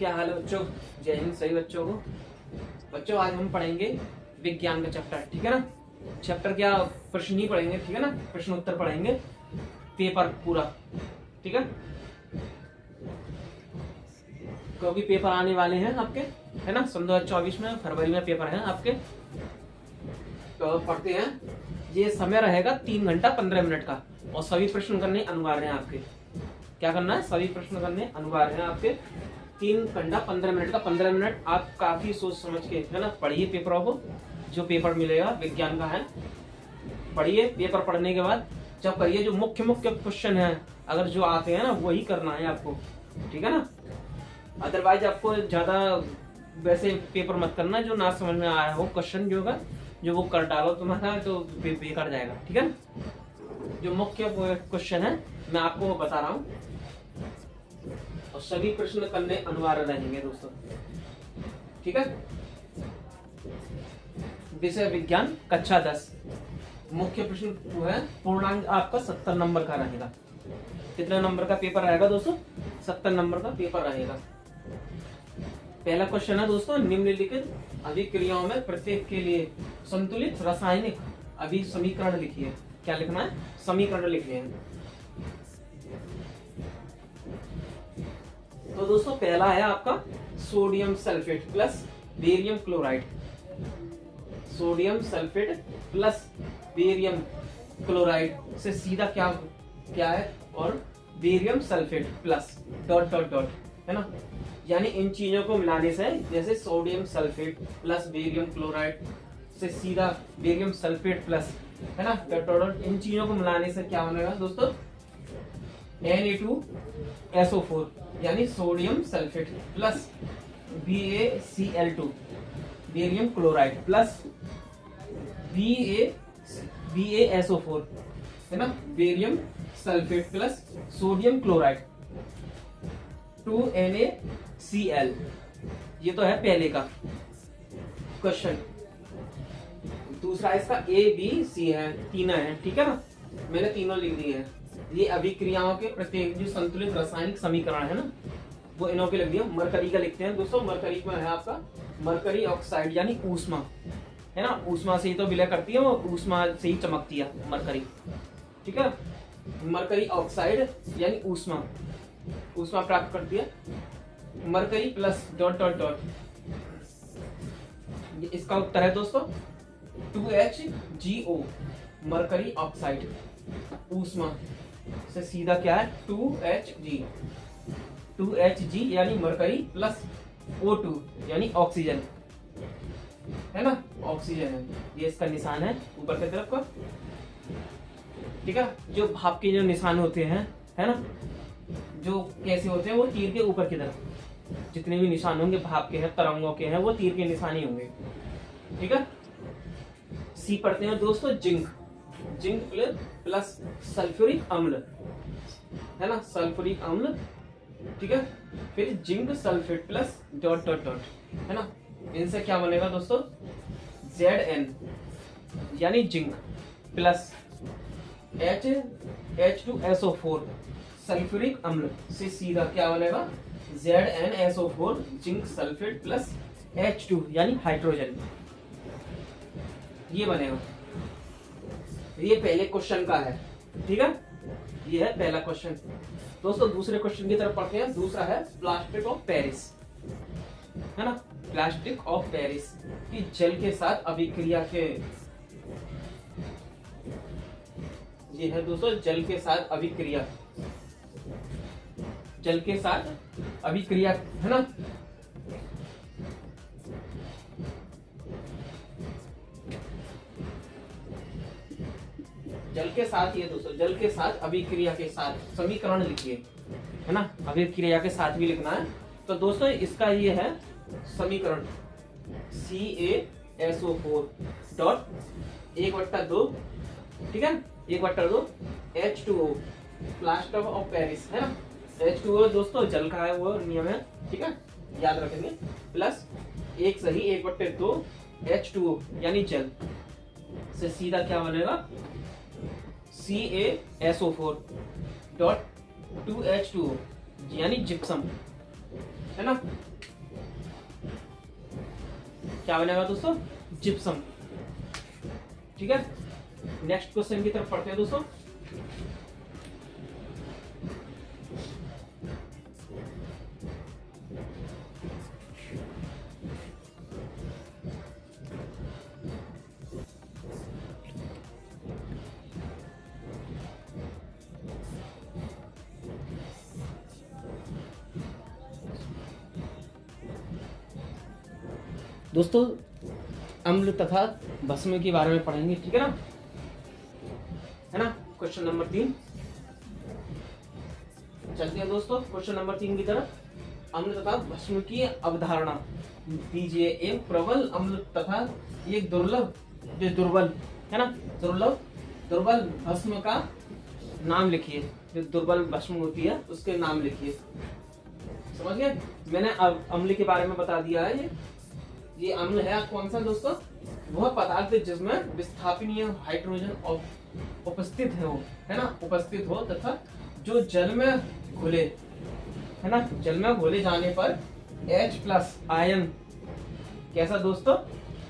क्या हाल है बच्चों? जय हिंद सभी बच्चों को। बच्चों आज हम पढ़ेंगे विज्ञान का चैप्टर, ठीक है ना। चैप्टर क्या, प्रश्न ही पढ़ेंगे, ठीक है ना, प्रश्न उत्तर पढ़ेंगे, पेपर पूरा, ठीक है। क्योंकि पेपर आने वाले हैं आपके, है ना, सन 2024 में फरवरी में पेपर है आपके। तो पढ़ते हैं। ये समय रहेगा 3 घंटा 15 मिनट का और सभी प्रश्न करने अनिवार्य हैं आपके। क्या करना है? सभी प्रश्न करने अनिवार्य हैं आपके। 3 घंटा 15 मिनट का 15 मिनट आप काफी सोच समझ के, है ना, पढ़िए पेपरों को। जो पेपर मिलेगा विज्ञान का है, पढ़िए। पेपर पढ़ने के बाद जब करिए, जो मुख्य मुख्य क्वेश्चन है अगर जो आते हैं ना वही करना है आपको, ठीक है ना। अदरवाइज आपको ज्यादा वैसे पेपर मत करना, जो ना समझ में आया हो क्वेश्चन जो होगा जो वो कर डालो तुम्हारा, तो बेकार जाएगा, ठीक है ना। जो मुख्य क्वेश्चन है मैं आपको बता रहा हूँ और सभी प्रश्न करने अनिवार्य रहेंगे दोस्तों, ठीक है। विषय विज्ञान कक्षा 10। मुख्य प्रश्न वो है, पूर्णांक आपका 70 नंबर का रहेगा। कितने नंबर का पेपर रहेगा दोस्तों? 70 नंबर का पेपर रहेगा। पहला क्वेश्चन है दोस्तों, निम्नलिखित अभिक्रियाओं में प्रत्येक के लिए संतुलित रासायनिक अभिसमीकरण लिखिए। क्या लिखना है? समीकरण लिखने हैं। तो दोस्तों पहला है आपका sodium sulphate plus barium chloride. Sodium sulphate plus barium chloride से सीधा क्या है, और barium sulphate plus dot dot dot, है ना। यानी इन चीजों को मिलाने से, जैसे sodium sulphate plus barium chloride से सीधा बेरियम सल्फेट प्लस, है ना, डॉट डॉट डॉट, इन चीजों को मिलाने से क्या बनेगा दोस्तों? Na2SO4 यानी sodium sulphate plus BaCl2 barium chloride plus BaSO4, है ना, barium sulphate plus sodium chloride 2NaCl। ये तो है पहले का क्वेश्चन। दूसरा इसका ABC है, तीनों है, ठीक है ना, मैंने तीनों लिख दिए हैं। ये अभिक्रियाओं के प्रत्येक जो संतुलित रासायनिक समीकरण है ना, वो इनों के लिख दिया। मरकरी का लिखते हैं दोस्तों। मरकरी में है आपका मरकरी ऑक्साइड यानी ऊष्मा, है ना, ऊष्मा से ही तो विलय करती है, वो ऊष्मा से ही चमकती है मरकरी, ठीक है। मरकरी ऑक्साइड यानी ऊष्मा प्राप्त करती है। Mercury plus dot dot dot, इसका उत्तर है दोस्तों 2HgO। मरकरी ऑक्साइड ऊष्मा से सीधा क्या है? 2Hg यानी मरकरी प्लस O2 यानी ऑक्सीजन, है ना, ऑक्सीजन है। ये इसका निशान है ऊपर की तरफ का, ठीक है। जो भाप के जो निशान होते हैं, है ना, जो कैसे होते हैं, वो तीर के ऊपर की तरफ जितने भी निशान होंगे भाप के हैं, तरंगों के हैं, वो तीर के निशान ही होंगे, ठीक है। सी पढ़ते हैं दोस्तों, जिंक प्लस सल्फ्यूरिक अम्ल, है ना, सल्फ्यूरिक अम्ल, ठीक है। फिर zinc sulphate plus dot dot dot, है ना। इनसे क्या बनेगा दोस्तों? Zn यानी जिंक प्लस H2SO4 सल्फ्यूरिक अम्ल से सीधा क्या बनेगा? ZnSO4 zinc sulphate plus H2 यानी हाइड्रोजन, ये बनेगा। ये पहले क्वेश्चन का है, ठीक है। ये है पहला क्वेश्चन दोस्तों। दूसरे क्वेश्चन की तरफ पढ़ते हैं। दूसरा है प्लास्टिक ऑफ पेरिस, है ना, प्लास्टिक ऑफ पेरिस की जल के साथ अभिक्रिया के, ये है दोस्तों जल के साथ अभिक्रिया, है ना। जल के साथ, ये दोस्तों जल के साथ अभिक्रिया के साथ समीकरण लिखिए, है ना, अभिक्रिया के साथ भी लिखना है। तो दोस्तों इसका ये है समीकरण CaSO4 डॉट 1/2, ठीक है, 1/2 H2O प्लास्टर ऑफ पेरिस, है ना। H2O दोस्तों जल का है, वो नियम है, ठीक है, याद रखेंगे। प्लस 1 सही 1/2 H2O यानी जल से सीधा क्या बनेगा? CaSO4 डॉट 2H2O यानी जिप्सम, है ना, क्या बनेगा दोस्तों, जिप्सम। ठीक है, नेक्स्ट क्वेश्चन की तरफ पढ़ते हैं दोस्तों। दोस्तों अम्ल तथा भस्म के बारे में पढ़ेंगे, ठीक है ना, क्वेश्चन नंबर 3 चलते हैं दोस्तों क्वेश्चन नंबर 3 की तरफ। अम्ल तथा भस्म की अवधारणा दीजिए। एक प्रबल अम्ल तथा एक दुर्लभ, जो दुर्बल है ना, दुर्बल भस्म का नाम लिखिए। जो दुर्बल भस्म होती है उसके नाम लिखिए। समझ गए, मैंने अम्ल के बारे में बता दिया है। ये अम्ल है कौन सा दोस्तों, वह पदार्थ जिसमें विस्थापनीय हाइड्रोजन उपस्थित है, वो है ना, उपस्थित हो तथा जो जल में घुले, है ना, जल में घोले जाने पर H+ आयन, कैसा दोस्तों,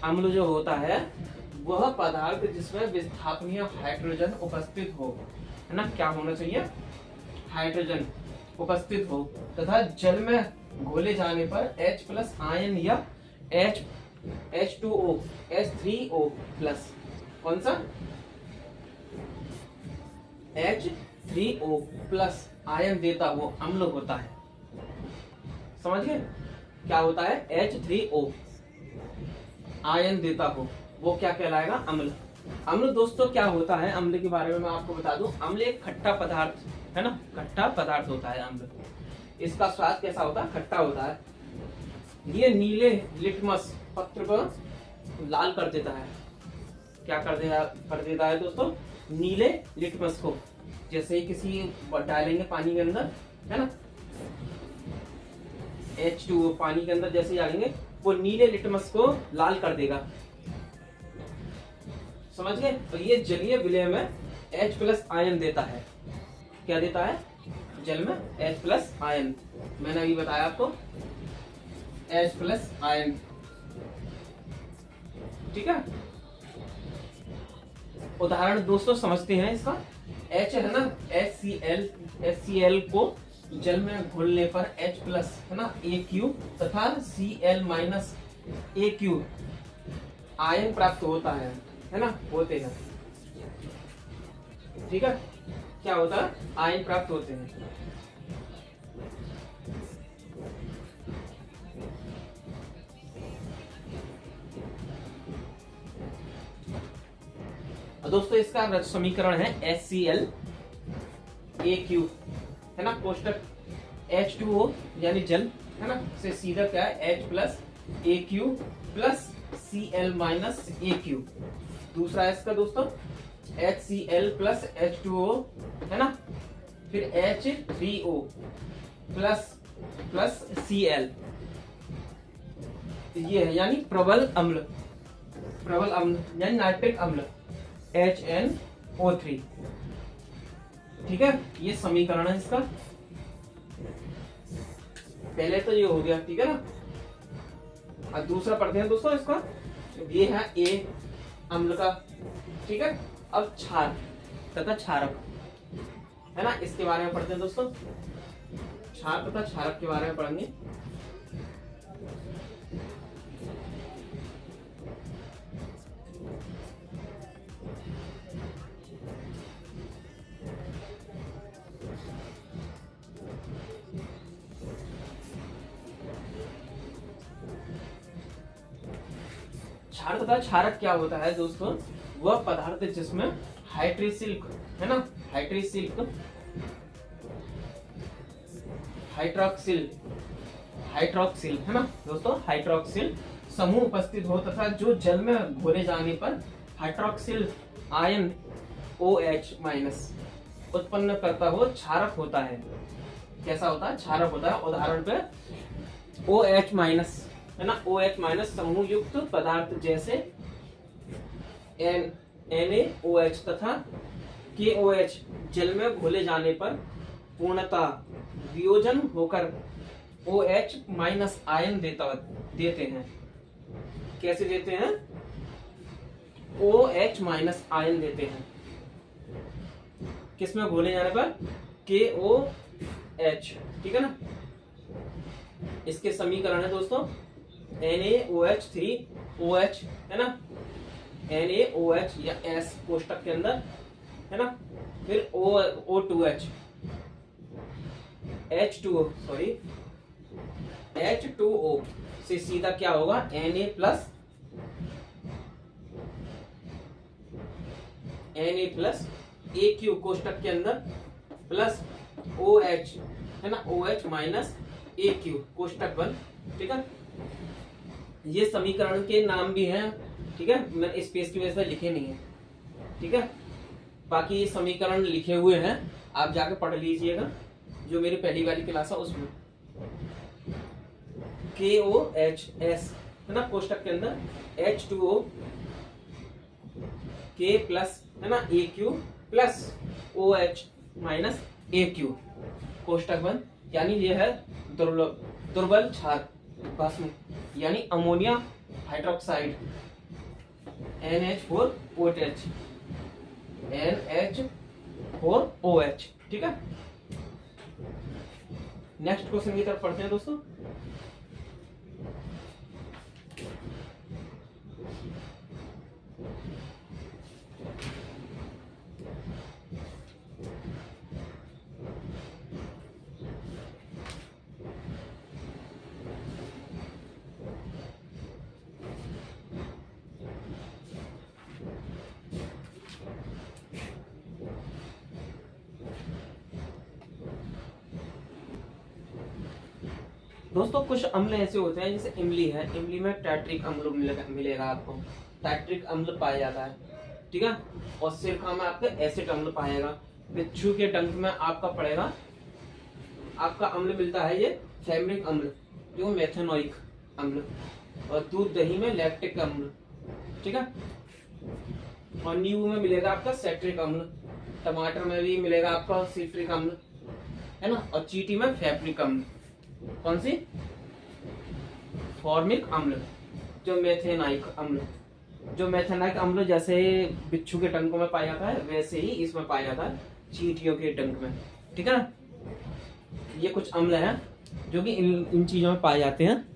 अम्ल जो होता है वह पदार्थ जिसमें विस्थापनीय हाइड्रोजन उपस्थित हो, है ना, क्या होना चाहिए, हाइड्रोजन उपस्थित हो तथा जल में घोले जाने पर H+ आयन या H2O H3O+, कौन सा, H3O+ आयन देता वो अम्ल होता है। समझ गए, क्या होता है, H3O आयन देता हो वो क्या कहलाएगा, अम्ल। अम्ल दोस्तों क्या होता है, अम्ल के बारे में मैं आपको बता दूं। अम्ल एक खट्टा पदार्थ है ना, खट्टा पदार्थ होता है अम्ल। इसका स्वाद कैसा होता है, खट्टा होता है। ये नीले लिटमस पत्र को लाल कर देता है। क्या कर देता है दोस्तों, नीले लिटमस को, जैसे ही किसी डालेंगे पानी के अंदर, है ना, H2O पानी के अंदर जैसे ही डालेंगे वो नीले लिटमस को लाल कर देगा। समझ गए, तो ये जलीय विलय में H+ आयन देता है। क्या देता है, जल में H+ आयन, मैंने अभी बताया आपको, H+ आयन। ठीक है, उदाहरण दोस्तों समझते हैं इसका। H है ना, HCl को जल में घोलने पर H+ है ना, Aq तथा Cl- Aq आयन प्राप्त होता है ना, होते हैं। ठीक है, क्या होता है, आयन प्राप्त होते हैं। दोस्तों इसका समीकरण है HCl Aq, है ना, कोष्टक H2O यानी जल, है ना, से सीधा क्या है, H+ Aq plus Cl- Aq। दूसरा इसका दोस्तों HCl प्लस H2O, है ना, फिर H3O प्लस Cl। ये है यानी प्रबल अम्ल यानी नाइट्रिक अम्ल HNO3। ठीक है, ये समीकरण है इसका। पहले तो ये हो गया, ठीक है ना। अब दूसरा पढ़ते हैं दोस्तों इसका। ये है A अम्ल का, ठीक है। अब क्षार तथा क्षारक, है ना, इसके बारे में पढ़ते हैं दोस्तों। क्षार तथा क्षारक के बारे में पढ़ेंगे। क्षार तथा क्षारक क्या होता है दोस्तों, वह पदार्थ जिसमें हाइड्रोक्सिल, है ना, हाइड्रोक्सिल है ना दोस्तों, हाइड्रोक्सिल समूह उपस्थित हो तथा जो जल में घोले जाने पर हाइड्रोक्सिल आयन OH- उत्पन्न करता हो क्षारक होता है। कैसा होता है, क्षारक होता है। उदाहरण पे OH- है ना, OH- समूह युक्त पदार्थ जैसे NaOH तथा KOH जल में घोले जाने पर पूर्णतः वियोजन होकर OH माइनस आयन देते हैं। कैसे देते हैं? OH माइनस आयन देते हैं। किसमें घोले जाने पर? KOH, ठीक है ना। इसके समीकरण है दोस्तों NaOH3OH, है ना, NaOH या S कोष्टक के अंदर, है ना, फिर O2H, H2O, सॉरी H2O से सीधा क्या होगा? Na प्लस AQ कोष्टक के अंदर प्लस OH, है ना, OH माइनस AQ कोष्टक बंद, ठीक है। ये समीकरण के नाम भी हैं, ठीक है, मैंने स्पेस की वजह से लिखे नहीं है, ठीक है। बाकी ये समीकरण लिखे हुए हैं, आप जाके पढ़ लीजिएगा, जो मेरी पहली वाली क्लास है उसमें। KOHS, है ना, कोष्टक के अंदर H2O K प्लस, है ना, AQ plus OH minus AQ कोष्टक बंद, यानी ये है दुर्बल क्षार भस्म, यानी अमोनिया हाइड्रोक्साइड NH4OH, NH4OH, ठीक है। नेक्स्ट क्वेश्चन की तरफ पढ़ते हैं दोस्तों। दोस्तों कुछ अम्ल ऐसे होते हैं, जैसे इमली है, इमली में टैट्रिक अम्ल मिलेगा आपको, टैट्रिक अम्ल पाया जाता है, ठीक है। और सिरका में आपका एसिड अम्ल पाएगा। बिच्छू के डंक में आपका पड़ेगा, आपका अम्ल मिलता है ये फैब्रिक अम्ल, जो मेथेनोइक अम्ल, और दूध दही में लैक्टिक अम्ल, ठीक है। और नींबू में मिलेगा आपका सेट्रिक अम्ल, टमाटर में भी मिलेगा आपका सिट्रिक अम्ल, है ना, और चींटी में फैब्रिक अम्ल। कौन सी? फॉर्मिक अम्ल, जो मेथेनाइक अम्ल, जो मेथेनाइक अम्ल जैसे बिच्छू के डंकों में पाया जाता है, वैसे ही इसमें पाया जाता है चींटियों के डंक में, ठीक है ना। ये कुछ अम्ल हैं जो कि इन चीजों में पाए जाते हैं।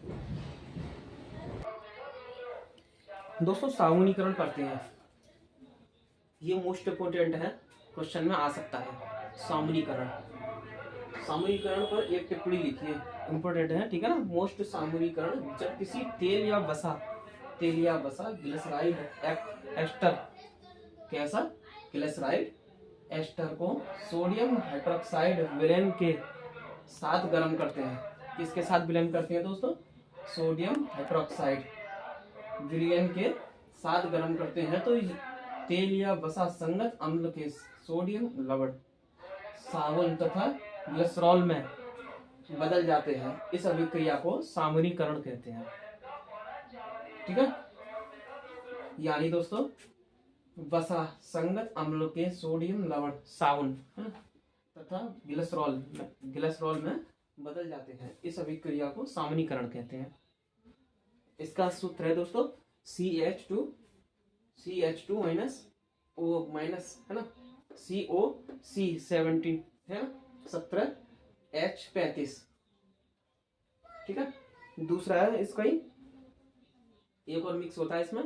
दोस्तों सावनीकरण करते हैं, ये मोस्ट इम्पोर्टेंट है, क्वेश्चन में आ सकता है। सावनीकरण, सामूहिकरण पर एक टिप्पणी लिखिए, इंपॉर्टेंट है, ठीक है ना। मोस्ट सामूहिकरण, जब किसी तेल या वसा ग्लिसराइड एस्टर, कैसा? ग्लिसराइड एस्टर को सोडियम हाइड्रोक्साइड विलेन के साथ गर्म करते हैं। किसके साथ विलयन करते हैं दोस्तों? सोडियम हाइड्रोक्साइड विलयन के साथ गर्म करते हैं तो तेल या वसा संगत अम्ल के सोडियम लवण, साबुन तथा ग्लिसरॉल में बदल जाते हैं। इस अभिक्रिया को सामूहिकरण कहते हैं, ठीक है। यानी दोस्तों वसा संगत अम्लों के सोडियम लवण, साबुन तथा ग्लिसरॉल में बदल जाते हैं। इस अभिक्रिया को सामूहिकरण कहते हैं। इसका सूत्र है दोस्तों CH2 माइनस O माइनस, है ना, COC17, है ना, 17H35, ठीक है। दूसरा है इसका ही एक और मिक्स होता है इसमें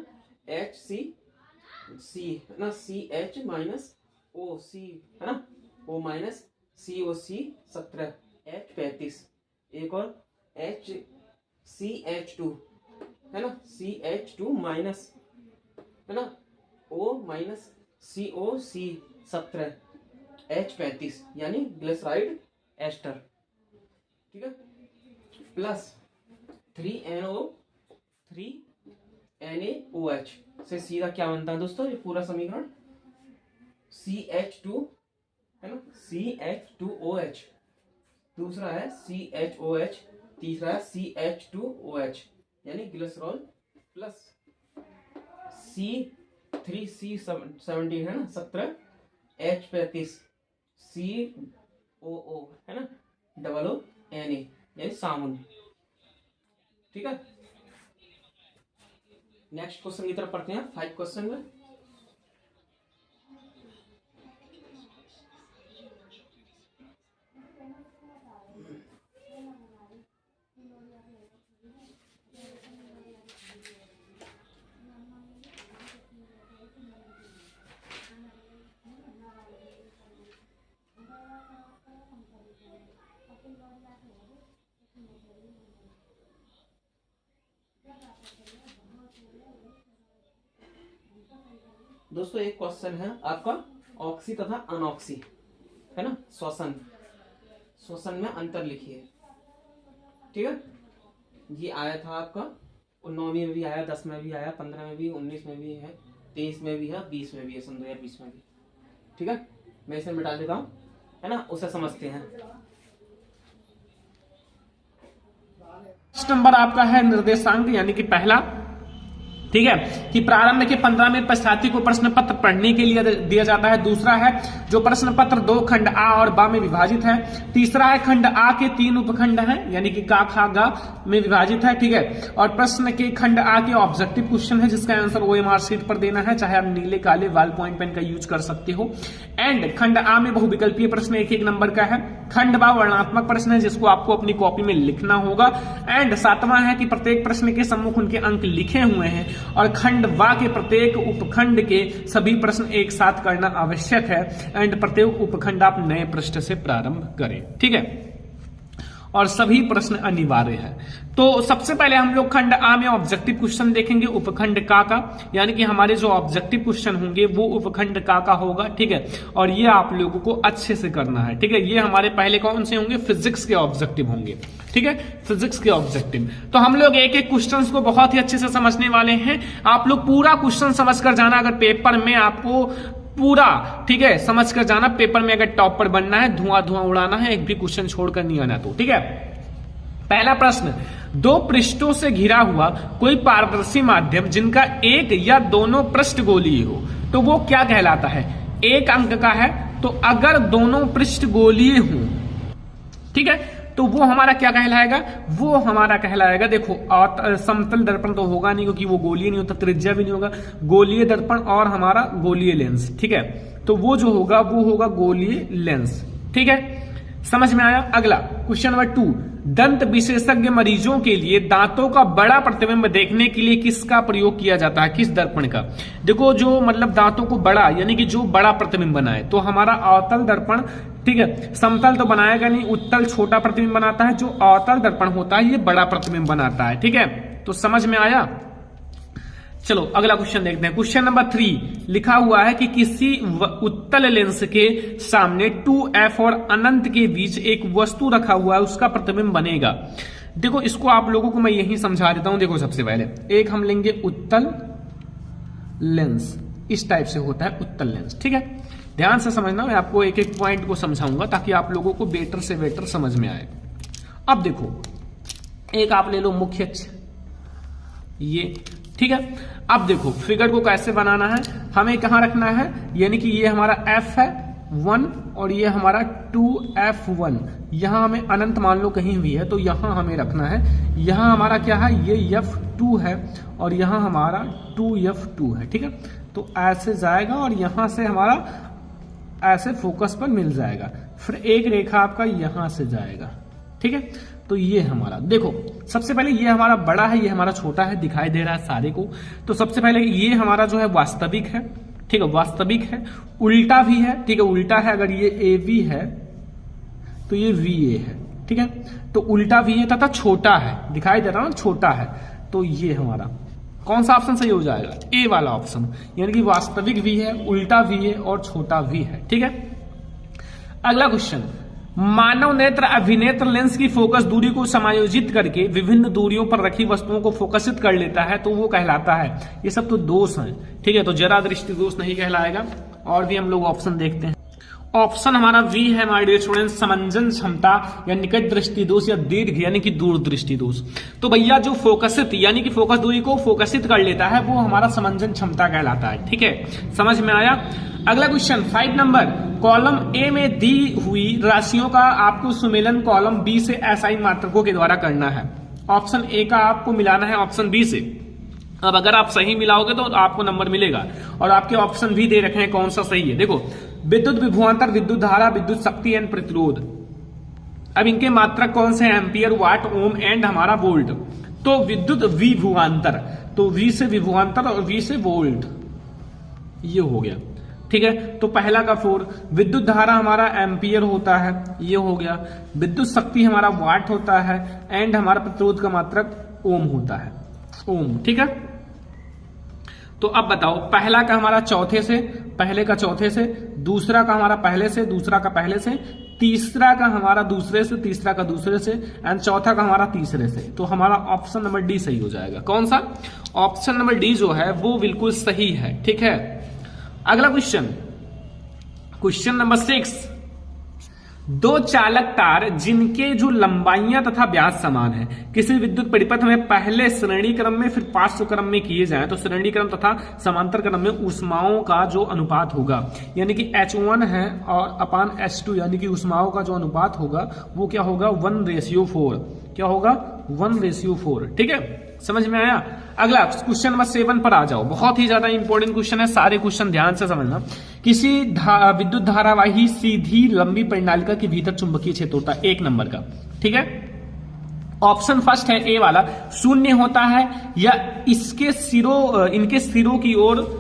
HCC, है ना, CH माइनस OC, है ना, O माइनस COC 17H35, एक और CH2, है ना, CH2 माइनस, है ना, O माइनस COC 17H35, यानी ग्लिसराइड एस्टर, ठीक है, प्लस 3NO3NaOH से सीधा क्या बनता है दोस्तों? ये पूरा समीकरण CH2, है ना, CH2OH, दूसरा है CHOH, तीसरा है CH2OH, यानी ग्लिसरॉल प्लस C3C17, है ना, 17H35, COO, है ना, OO, Na, ये सामुन। ठीक है, नेक्स्ट क्वेश्चन की तरफ पढ़ते हैं। 5 क्वेश्चन में दोस्तों एक क्वेश्चन है आपका ऑक्सी तथा अनऑक्सी, है ना, श्वसन, श्वसन में अंतर लिखिए। ठीक है, ये आया था आपका 9वीं में भी आया, 10 में भी आया, 15 में भी, 19 में भी है, 23 में भी है, 20 में भी है, सन 2020 में भी। ठीक है, मैं इसे मिटा देता हूँ, है ना, उसे समझते हैं। नंबर आपका है निर्देशांक यानी कि पहला। ठीक है, कि प्रारंभ के 15 मिनट पश्चाती को प्रश्न पत्र पढ़ने के लिए दिया जाता है। दूसरा है जो प्रश्न पत्र 2 खंड आ और बा में विभाजित है। तीसरा है खंड आ के 3 उपखंड हैं यानी कि का, खा, गा में विभाजित है। ठीक है, और प्रश्न के खंड आ के ऑब्जेक्टिव क्वेश्चन है जिसका आंसर OMR शीट पर देना है, चाहे आप नीले काले वाल पॉइंट पेन का यूज कर सकते हो। एंड खंड आ में बहुविकल्पीय प्रश्न 1-1 नंबर का है। खंड बा वर्णात्मक प्रश्न है जिसको आपको अपनी कॉपी में लिखना होगा। एंड 7वां है कि प्रत्येक प्रश्न के सम्मुख उनके अंक लिखे हुए हैं और खंड वा के प्रत्येक उपखंड के सभी प्रश्न एक साथ करना आवश्यक है। एंड प्रत्येक उपखंड आप नए पृष्ठ से प्रारंभ करें। ठीक है, और सभी प्रश्न अनिवार्य है। तो सबसे पहले हम लोग खंड आ में ऑब्जेक्टिव क्वेश्चन देखेंगे उपखंड का, यानी कि हमारे जो ऑब्जेक्टिव क्वेश्चन होंगे वो उपखंड का होगा। ठीक है, और ये आप लोगों को अच्छे से करना है। ठीक है, ये हमारे पहले कौन से होंगे, फिजिक्स के ऑब्जेक्टिव होंगे। ठीक है, फिजिक्स के ऑब्जेक्टिव। तो हम लोग एक एक क्वेश्चन को बहुत ही अच्छे से समझने वाले हैं। आप लोग पूरा क्वेश्चन समझ कर जाना, अगर पेपर में आपको पूरा, ठीक है, समझ कर जाना। पेपर में अगर टॉप पर बनना है, धुआं धुआं उड़ाना है, एक भी क्वेश्चन छोड़कर नहीं आना। तो ठीक है, पहला प्रश्न, 2 पृष्ठों से घिरा हुआ कोई पारदर्शी माध्यम जिनका एक या दोनों पृष्ठ गोलीय हो तो वो क्या कहलाता है। 1 अंक का है, तो अगर दोनों पृष्ठ गोलीय हों, ठीक है, तो वो हमारा क्या कहलाएगा, वो हमारा कहलाएगा, देखो समतल दर्पण तो होगा नहीं क्योंकि वो गोलीय नहीं होता, त्रिज्या भी नहीं होगा, गोलीय दर्पण और हमारा गोलीय लेंस। ठीक है, तो वो जो होगा वो होगा गोलीय लेंस। ठीक है, समझ में आया। अगला क्वेश्चन नंबर 2, दंत विशेषज्ञ मरीजों के लिए दांतों का बड़ा प्रतिबिंब देखने के लिए किसका प्रयोग किया जाता है, किस दर्पण का। देखो जो मतलब दांतों को बड़ा यानी कि जो बड़ा प्रतिबिंब बनाए तो हमारा अवतल दर्पण। ठीक है, समतल तो बनाएगा नहीं, उत्तल छोटा प्रतिबिंब बनाता है, जो अवतल दर्पण होता है ये बड़ा प्रतिबिंब बनाता है। ठीक है, तो समझ में आया। चलो अगला क्वेश्चन देखते हैं। क्वेश्चन नंबर 3 लिखा हुआ है कि किसी उत्तल लेंस के सामने 2f और अनंत के बीच एक वस्तु रखा हुआ है, उसका प्रतिबिंब बनेगा। देखो इसको आप लोगों को मैं यही समझा देता हूं। देखो सबसे पहले एक हम लेंगे उत्तल लेंस, इस टाइप से होता है उत्तल लेंस। ठीक है, ध्यान से समझना, मैं आपको एक एक पॉइंट को समझाऊंगा ताकि आप लोगों को बेटर से बेटर समझ में आए। अब देखो एक आप ले लो मुख्य अक्ष, ये। ठीक है, अब देखो फिगर को कैसे बनाना है, हमें कहां रखना है, यानी कि ये हमारा f है 1 और ये हमारा 2f1, यहां हमें अनंत मान लो कहीं भी है तो यहां हमें रखना है। यहां हमारा क्या है, ये f2 है और यहां हमारा 2f2 है। ठीक है, तो ऐसे जाएगा और यहां से हमारा ऐसे फोकस पर मिल जाएगा, फिर एक रेखा आपका यहां से जाएगा। ठीक है, तो ये हमारा देखो सबसे पहले ये हमारा बड़ा है, ये हमारा छोटा है, दिखाई दे रहा है सारे को। तो सबसे पहले ये हमारा जो है वास्तविक है। ठीक है, वास्तविक है, उल्टा भी है। ठीक है, उल्टा है, अगर ये AB है तो ये VA है। ठीक है, तो उल्टा भी है तथा छोटा है, दिखाई दे रहा है छोटा है, तो ये हमारा कौन सा ऑप्शन सही हो जाएगा, A वाला ऑप्शन, यानी कि वास्तविक भी है, उल्टा भी है और छोटा भी है। ठीक है, अगला क्वेश्चन, मानव नेत्र अभिनेत्र लेंस की फोकस दूरी को समायोजित करके विभिन्न दूरियों पर रखी वस्तुओं को फोकसित कर लेता है तो वो कहलाता है। ये सब तो दोष हैं। ठीक है, तो जरा दृष्टि दोष नहीं कहलाएगा। और भी हम लोग ऑप्शन देखते हैं। ऑप्शन हमारा V है माय डियर स्टूडेंट्स, समंजन क्षमता या निकट दृष्टि दोष या दीर्घ यानी कि दूर दृष्टि दोष। तो भैया जो फोकसित यानी कि फोकस दूरी को फोकसित कर लेता है वो हमारा समंजन क्षमता कहलाता है। ठीक है, समझ में आया। अगला क्वेश्चन 5 नंबर, कॉलम ए में दी हुई राशियों का आपको सुमेलन कॉलम बी से एसआई मात्रकों के द्वारा करना है। ऑप्शन ए का आपको मिलाना है ऑप्शन बी से। अब अगर आप सही मिलाओगे तो आपको नंबर मिलेगा, और आपके ऑप्शन भी दे रखे हैं कौन सा सही है। देखो, विद्युत विभवांतर, विद्युत धारा, विद्युत शक्ति एंड प्रतिरोध। अब इनके मात्रक कौन से हैं? एम्पियर, वाट, ओम एंड हमारा वोल्ट। तो विद्युत विभवांतर, तो वी से विभवांतर और वी से वोल्ट, ये हो गया। ठीक है, तो पहला का 4। विद्युत धारा हमारा एम्पियर होता है, ये हो गया। विद्युत शक्ति हमारा वाट होता है, एंड हमारा प्रतिरोध का मात्रक ओम होता है, ओम। ठीक है, तो अब बताओ, पहला का हमारा चौथे से, पहले का चौथे से, दूसरा का हमारा पहले से, दूसरा का पहले से, तीसरा का हमारा दूसरे से, तीसरा का दूसरे से, एंड चौथा का हमारा तीसरे से। तो हमारा ऑप्शन नंबर डी सही हो जाएगा। कौन सा? ऑप्शन नंबर डी जो है वो बिल्कुल सही है। ठीक है, अगला क्वेश्चन, क्वेश्चन नंबर 6। दो चालक तार जिनके जो लंबाइयां तथा व्यास समान है, किसी विद्युत परिपथ में पहले श्रेणी क्रम में फिर पार्श्व क्रम में किए जाएं तो श्रेणी क्रम तथा समांतर क्रम में ऊष्माओं का जो अनुपात होगा, यानी कि H1 है और अपान H2, यानी कि ऊष्माओं का जो अनुपात होगा वो क्या होगा? 1:4। क्या होगा? 1:4। ठीक है, समझ में आया? अगला क्वेश्चन नंबर 7 पर आ जाओ। बहुत ही ज्यादा इंपॉर्टेंट क्वेश्चन है, सारे क्वेश्चन ध्यान से समझना। किसी विद्युत धारावाही सीधी लंबी परिनालिका के भीतर चुंबकीय क्षेत्र होता है 1 नंबर का। ठीक है, ऑप्शन फर्स्ट है ए वाला, शून्य होता है, या इसके सिरों, इनके सिरों की ओर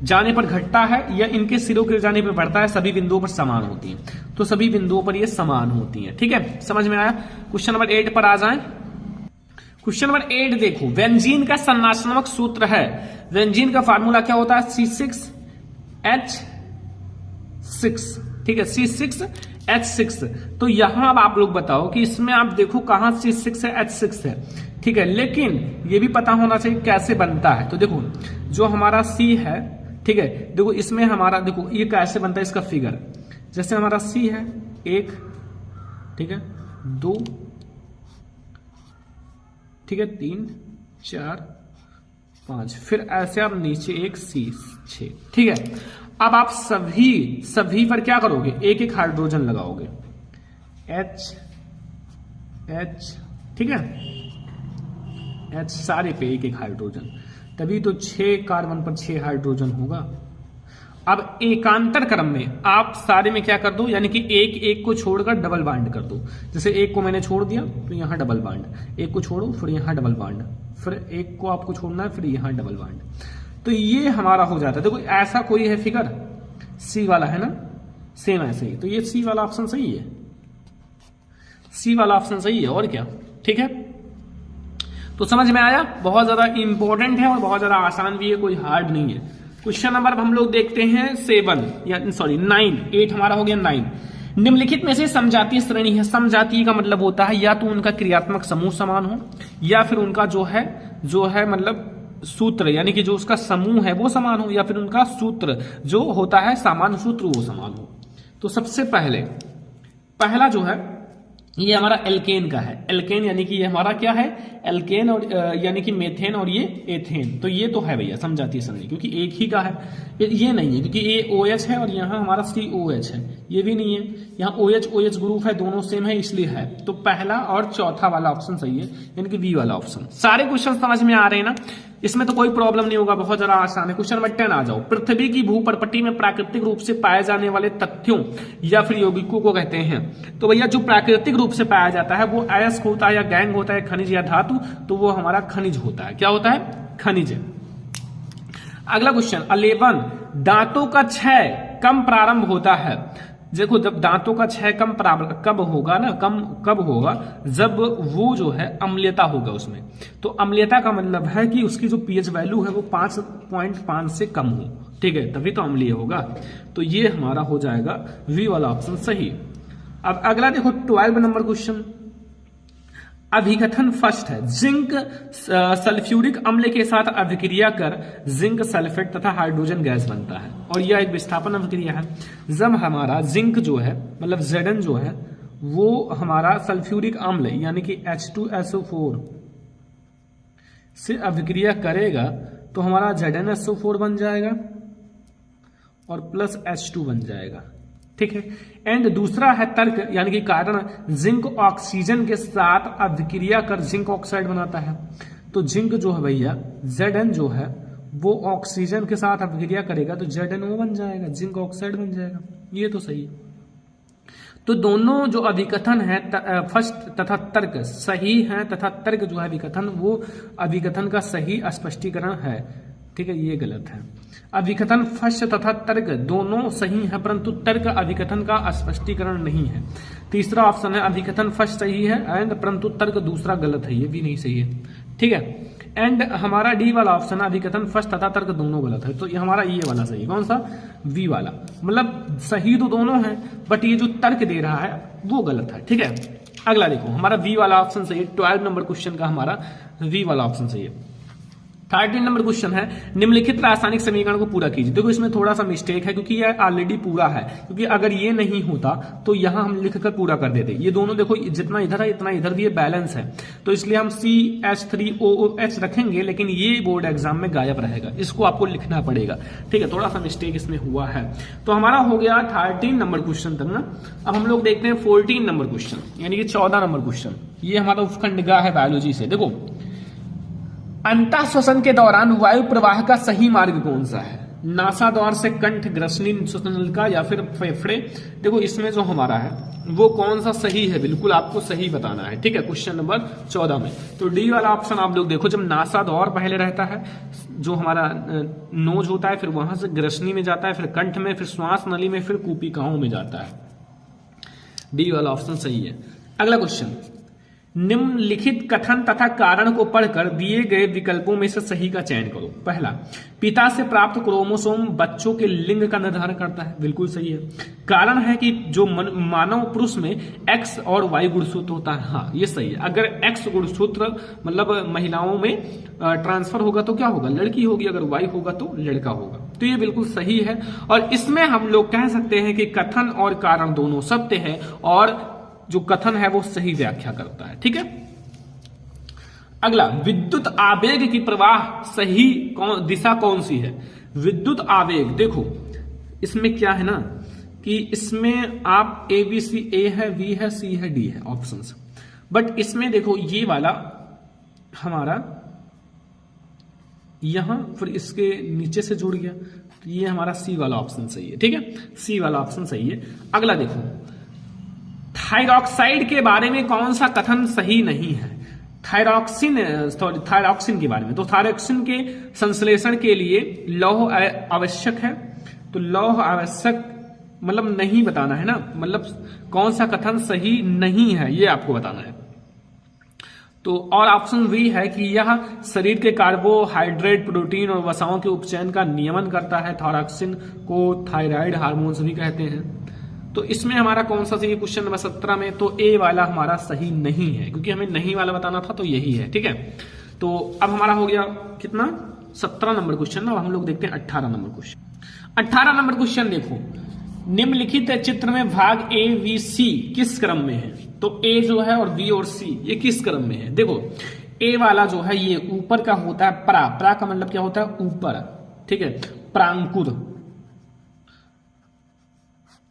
जाने पर घटता है, या इनके सिरों के जाने पर बढ़ता है। सभी बिंदुओं पर समान होती है, तो सभी बिंदुओं पर ये समान होती है। ठीक है, समझ में आया? क्वेश्चन नंबर 8 पर आ जाएं। क्वेश्चन नंबर 8 देखो, बेंजीन का संरचनात्मक सूत्र है। बेंजीन का फार्मूला क्या होता है? C6H6। ठीक है, C6H6। तो यहां अब आप लोग बताओ कि इसमें आप देखो कहां C6 है, H6 है। ठीक है, लेकिन ये भी पता होना चाहिए कैसे बनता है। तो देखो, जो हमारा C है, ठीक है, देखो इसमें हमारा, देखो ये कैसे बनता है इसका फिगर। जैसे हमारा C है 1, ठीक है, 2, ठीक है, 3, 4, 5, फिर ऐसे आप नीचे एक C6। ठीक है, अब आप सभी पर क्या करोगे? एक एक हाइड्रोजन लगाओगे, H, ठीक है, H सारे पे एक एक हाइड्रोजन, तभी तो 6 कार्बन पर 6 हाइड्रोजन होगा। अब एकांतर क्रम में आप सारे में क्या कर दो, यानी कि एक एक को छोड़कर डबल बाइंड कर दो। जैसे एक को मैंने छोड़ दिया तो यहां डबल बाइंड, एक को छोड़ो फिर यहां डबल बाइंड, फिर एक को आपको छोड़ना है फिर यहां डबल बाइंड। तो ये हमारा हो जाता है। देखो ऐसा कोई है फिगर, सी वाला है ना, सेम ऐसे ही। तो ये सी वाला ऑप्शन सही है, सी वाला ऑप्शन सही है, और क्या। ठीक है, तो समझ में आया? बहुत ज्यादा इंपॉर्टेंट है और बहुत ज्यादा आसान भी है, कोई हार्ड नहीं है। क्वेश्चन नंबर हम लोग देखते हैं 9। 8 हमारा हो गया 9। निम्नलिखित में से समजातीय श्रेणी है। समजातीय का मतलब होता है या तो उनका क्रियात्मक समूह समान हो, या फिर उनका जो है मतलब सूत्र, यानी कि जो उसका समूह है वो समान हो, या फिर उनका सूत्र जो होता है सामान्य सूत्र वो समान हो। तो सबसे पहला जो है ये हमारा एल्केन का है। एल्केन यानी कि ये हमारा क्या है? एल्केन, और यानी कि मेथेन और ये एथेन। तो ये तो है भैया समझाती श्रेणी, क्योंकि एक ही का है। ये नहीं है, क्योंकि ये OH है और यहाँ हमारा COH है। ये भी नहीं है, यहाँ OH ग्रुप है, दोनों सेम है इसलिए है। तो पहला और चौथा वाला ऑप्शन सही है, यानी कि बी वाला ऑप्शन। सारे क्वेश्चन समझ में आ रहे हैं ना? इसमें तो कोई प्रॉब्लम नहीं होगा, बहुत ज्यादा आसान है। क्वेश्चन नंबर 10 आ जाओ। पृथ्वी की भूपर्पटी में प्राकृतिक रूप से पाए जाने वाले तथ्यों या फिर यौगिकों को कहते हैं। तो भैया जो प्राकृतिक रूप से पाया जाता है वो अयस्क होता है या गैंग होता है, खनिज या धातु, तो वो हमारा खनिज होता है। क्या होता है? खनिज। अगला क्वेश्चन 11। दांतों का क्षय कम प्रारंभ होता है। देखो, जब दांतों का क्षय कब होगा ना, कब होगा? जब वो जो है अम्लीयता होगा उसमें। तो अम्लीयता का मतलब है कि उसकी जो pH वैल्यू है वो 5.5 से कम हो। ठीक है, तभी तो अम्लीय होगा। तो ये हमारा हो जाएगा वी वाला ऑप्शन सही। अब अगला देखो 12 नंबर क्वेश्चन। अभिकथन फर्स्ट है, जिंक सल्फ्यूरिक अम्ल के साथ अभिक्रिया कर जिंक सल्फेट तथा हाइड्रोजन गैस बनता है, और यह एक विस्थापन अभिक्रिया है। जब हमारा जिंक जो है मतलब Zn जो है वो हमारा सल्फ्यूरिक अम्ल यानी कि H2SO4 से अभिक्रिया करेगा तो हमारा ZnSO4 बन जाएगा और प्लस H2 बन जाएगा। ठीक है। एंड दूसरा है तर्क यानी कि कारण, जिंक ऑक्सीजन के साथ अभिक्रिया कर जिंक ऑक्साइड बनाता है। तो जिंक जो है भैया Zn जो है वो ऑक्सीजन के साथ अभिक्रिया करेगा तो ZnO बन जाएगा, जिंक ऑक्साइड बन जाएगा। ये तो सही है। तो दोनों जो अभिकथन है फर्स्ट तथा तर्क सही है, तथा तर्क जो है अभिकथन वो अभिकथन का सही स्पष्टीकरण है। ठीक है, ये गलत है। अभिकथन फर्स्ट तथा तर्क दोनों सही है परंतु तर्क अभिकथन का स्पष्टीकरण नहीं है। तीसरा ऑप्शन है अभिकथन फर्स्ट सही है एंड परंतु तर्क दूसरा गलत है, ये भी नहीं सही है। ठीक है। एंड हमारा डी वाला ऑप्शन है अभिकथन फर्स्ट तथा तर्क दोनों गलत है। तो ये हमारा ये वाला सही है। कौन सा? वी वाला। मतलब सही तो दोनों है बट ये जो तर्क दे रहा है वो गलत है। ठीक है। अगला देखो हमारा वी वाला ऑप्शन सही है। 12 नंबर क्वेश्चन का हमारा वी वाला ऑप्शन सही है। 13 नंबर क्वेश्चन है निम्नलिखित रासायनिक समीकरण को पूरा कीजिए। देखो इसमें थोड़ा सा मिस्टेक है क्योंकि ये ऑलरेडी पूरा है, क्योंकि अगर ये नहीं होता तो यहां हम लिखकर पूरा कर देते। ये दोनों देखो जितना इधर है इतना इधर भी ये बैलेंस है, तो इसलिए हम CH3OOH रखेंगे लेकिन ये बोर्ड एग्जाम में गायब रहेगा, इसको आपको लिखना पड़ेगा। ठीक है, थोड़ा सा मिस्टेक इसमें हुआ है। तो हमारा हो गया 13 नंबर क्वेश्चन तक ना। अब हम लोग देखते हैं 14 नंबर क्वेश्चन यानी कि 14 नंबर क्वेश्चन। ये हमारा उपखंडिका है बायोलॉजी से। देखो अंतःश्वसन के दौरान वायु प्रवाह का सही मार्ग कौन सा है? नासा द्वार से कंठ, ग्रसनी, श्वसननलिका या फिर फेफड़े। देखो इसमें जो हमारा है वो कौन सा सही है, बिल्कुल आपको सही बताना है। ठीक है, क्वेश्चन नंबर 14 में तो डी वाला ऑप्शन आप लोग देखो, जब नासा द्वार पहले रहता है जो हमारा नोज होता है, फिर वहां से ग्रसनी में जाता है, फिर कंठ में, फिर श्वास नली में, फिर कूपिकाओं में जाता है। डी वाला ऑप्शन सही है। अगला क्वेश्चन, निम्नलिखित कथन तथा कारण को पढ़कर दिए गए विकल्पों में से सही का चयन करो। पहला, पिता से प्राप्त क्रोमोसोम बच्चों के लिंग का निर्धारण करता है, बिल्कुल सही है। कारण है कि जो मानव पुरुष में X और Y गुणसूत्र होता है, हाँ ये सही है। अगर X गुणसूत्र मतलब महिलाओं में ट्रांसफर होगा तो क्या होगा? लड़की होगी, अगर Y होगा तो लड़का होगा। तो ये बिल्कुल सही है और इसमें हम लोग कह सकते हैं कि कथन और कारण दोनों सत्य है और जो कथन है वो सही व्याख्या करता है। ठीक है। अगला, विद्युत आवेग की प्रवाह सही दिशा कौन सी है? विद्युत आवेग देखो इसमें क्या है ना कि इसमें आप ABC, A है, V है, C है, D है ऑप्शंस, बट इसमें देखो ये वाला हमारा यहां फिर इसके नीचे से जुड़ गया, तो ये हमारा C वाला ऑप्शन सही है। ठीक है, C वाला ऑप्शन सही है। अगला देखो, थायरॉक्साइड के बारे में कौन सा कथन सही नहीं है? थायरॉक्सिन के बारे में, तो थायरॉक्सिन के संश्लेषण के लिए लौह आवश्यक है, तो लौह आवश्यक मतलब नहीं बताना है ना, मतलब कौन सा कथन सही नहीं है ये आपको बताना है। तो और ऑप्शन बी है कि यह शरीर के कार्बोहाइड्रेट, प्रोटीन और वसाओं के उपचयन का नियमन करता है। थायरॉक्सिन को थायराइड हार्मोन्स भी कहते हैं। तो इसमें हमारा कौन सा सही? क्वेश्चन नंबर 17 में तो ए वाला हमारा सही नहीं है, क्योंकि हमें नहीं वाला बताना था, तो यही है। ठीक है, तो अब हमारा हो गया कितना? 17 नंबर क्वेश्चन। अब हम लोग देखते हैं 18 नंबर क्वेश्चन। 18 नंबर क्वेश्चन देखो, निम्नलिखित चित्र में भाग ए, बी, सी किस क्रम में है? तो ए जो है और बी और सी ये किस क्रम में है? देखो ए वाला जो है ये ऊपर का होता है, प्रा का मतलब क्या होता है? ऊपर। ठीक है, प्रांकुर,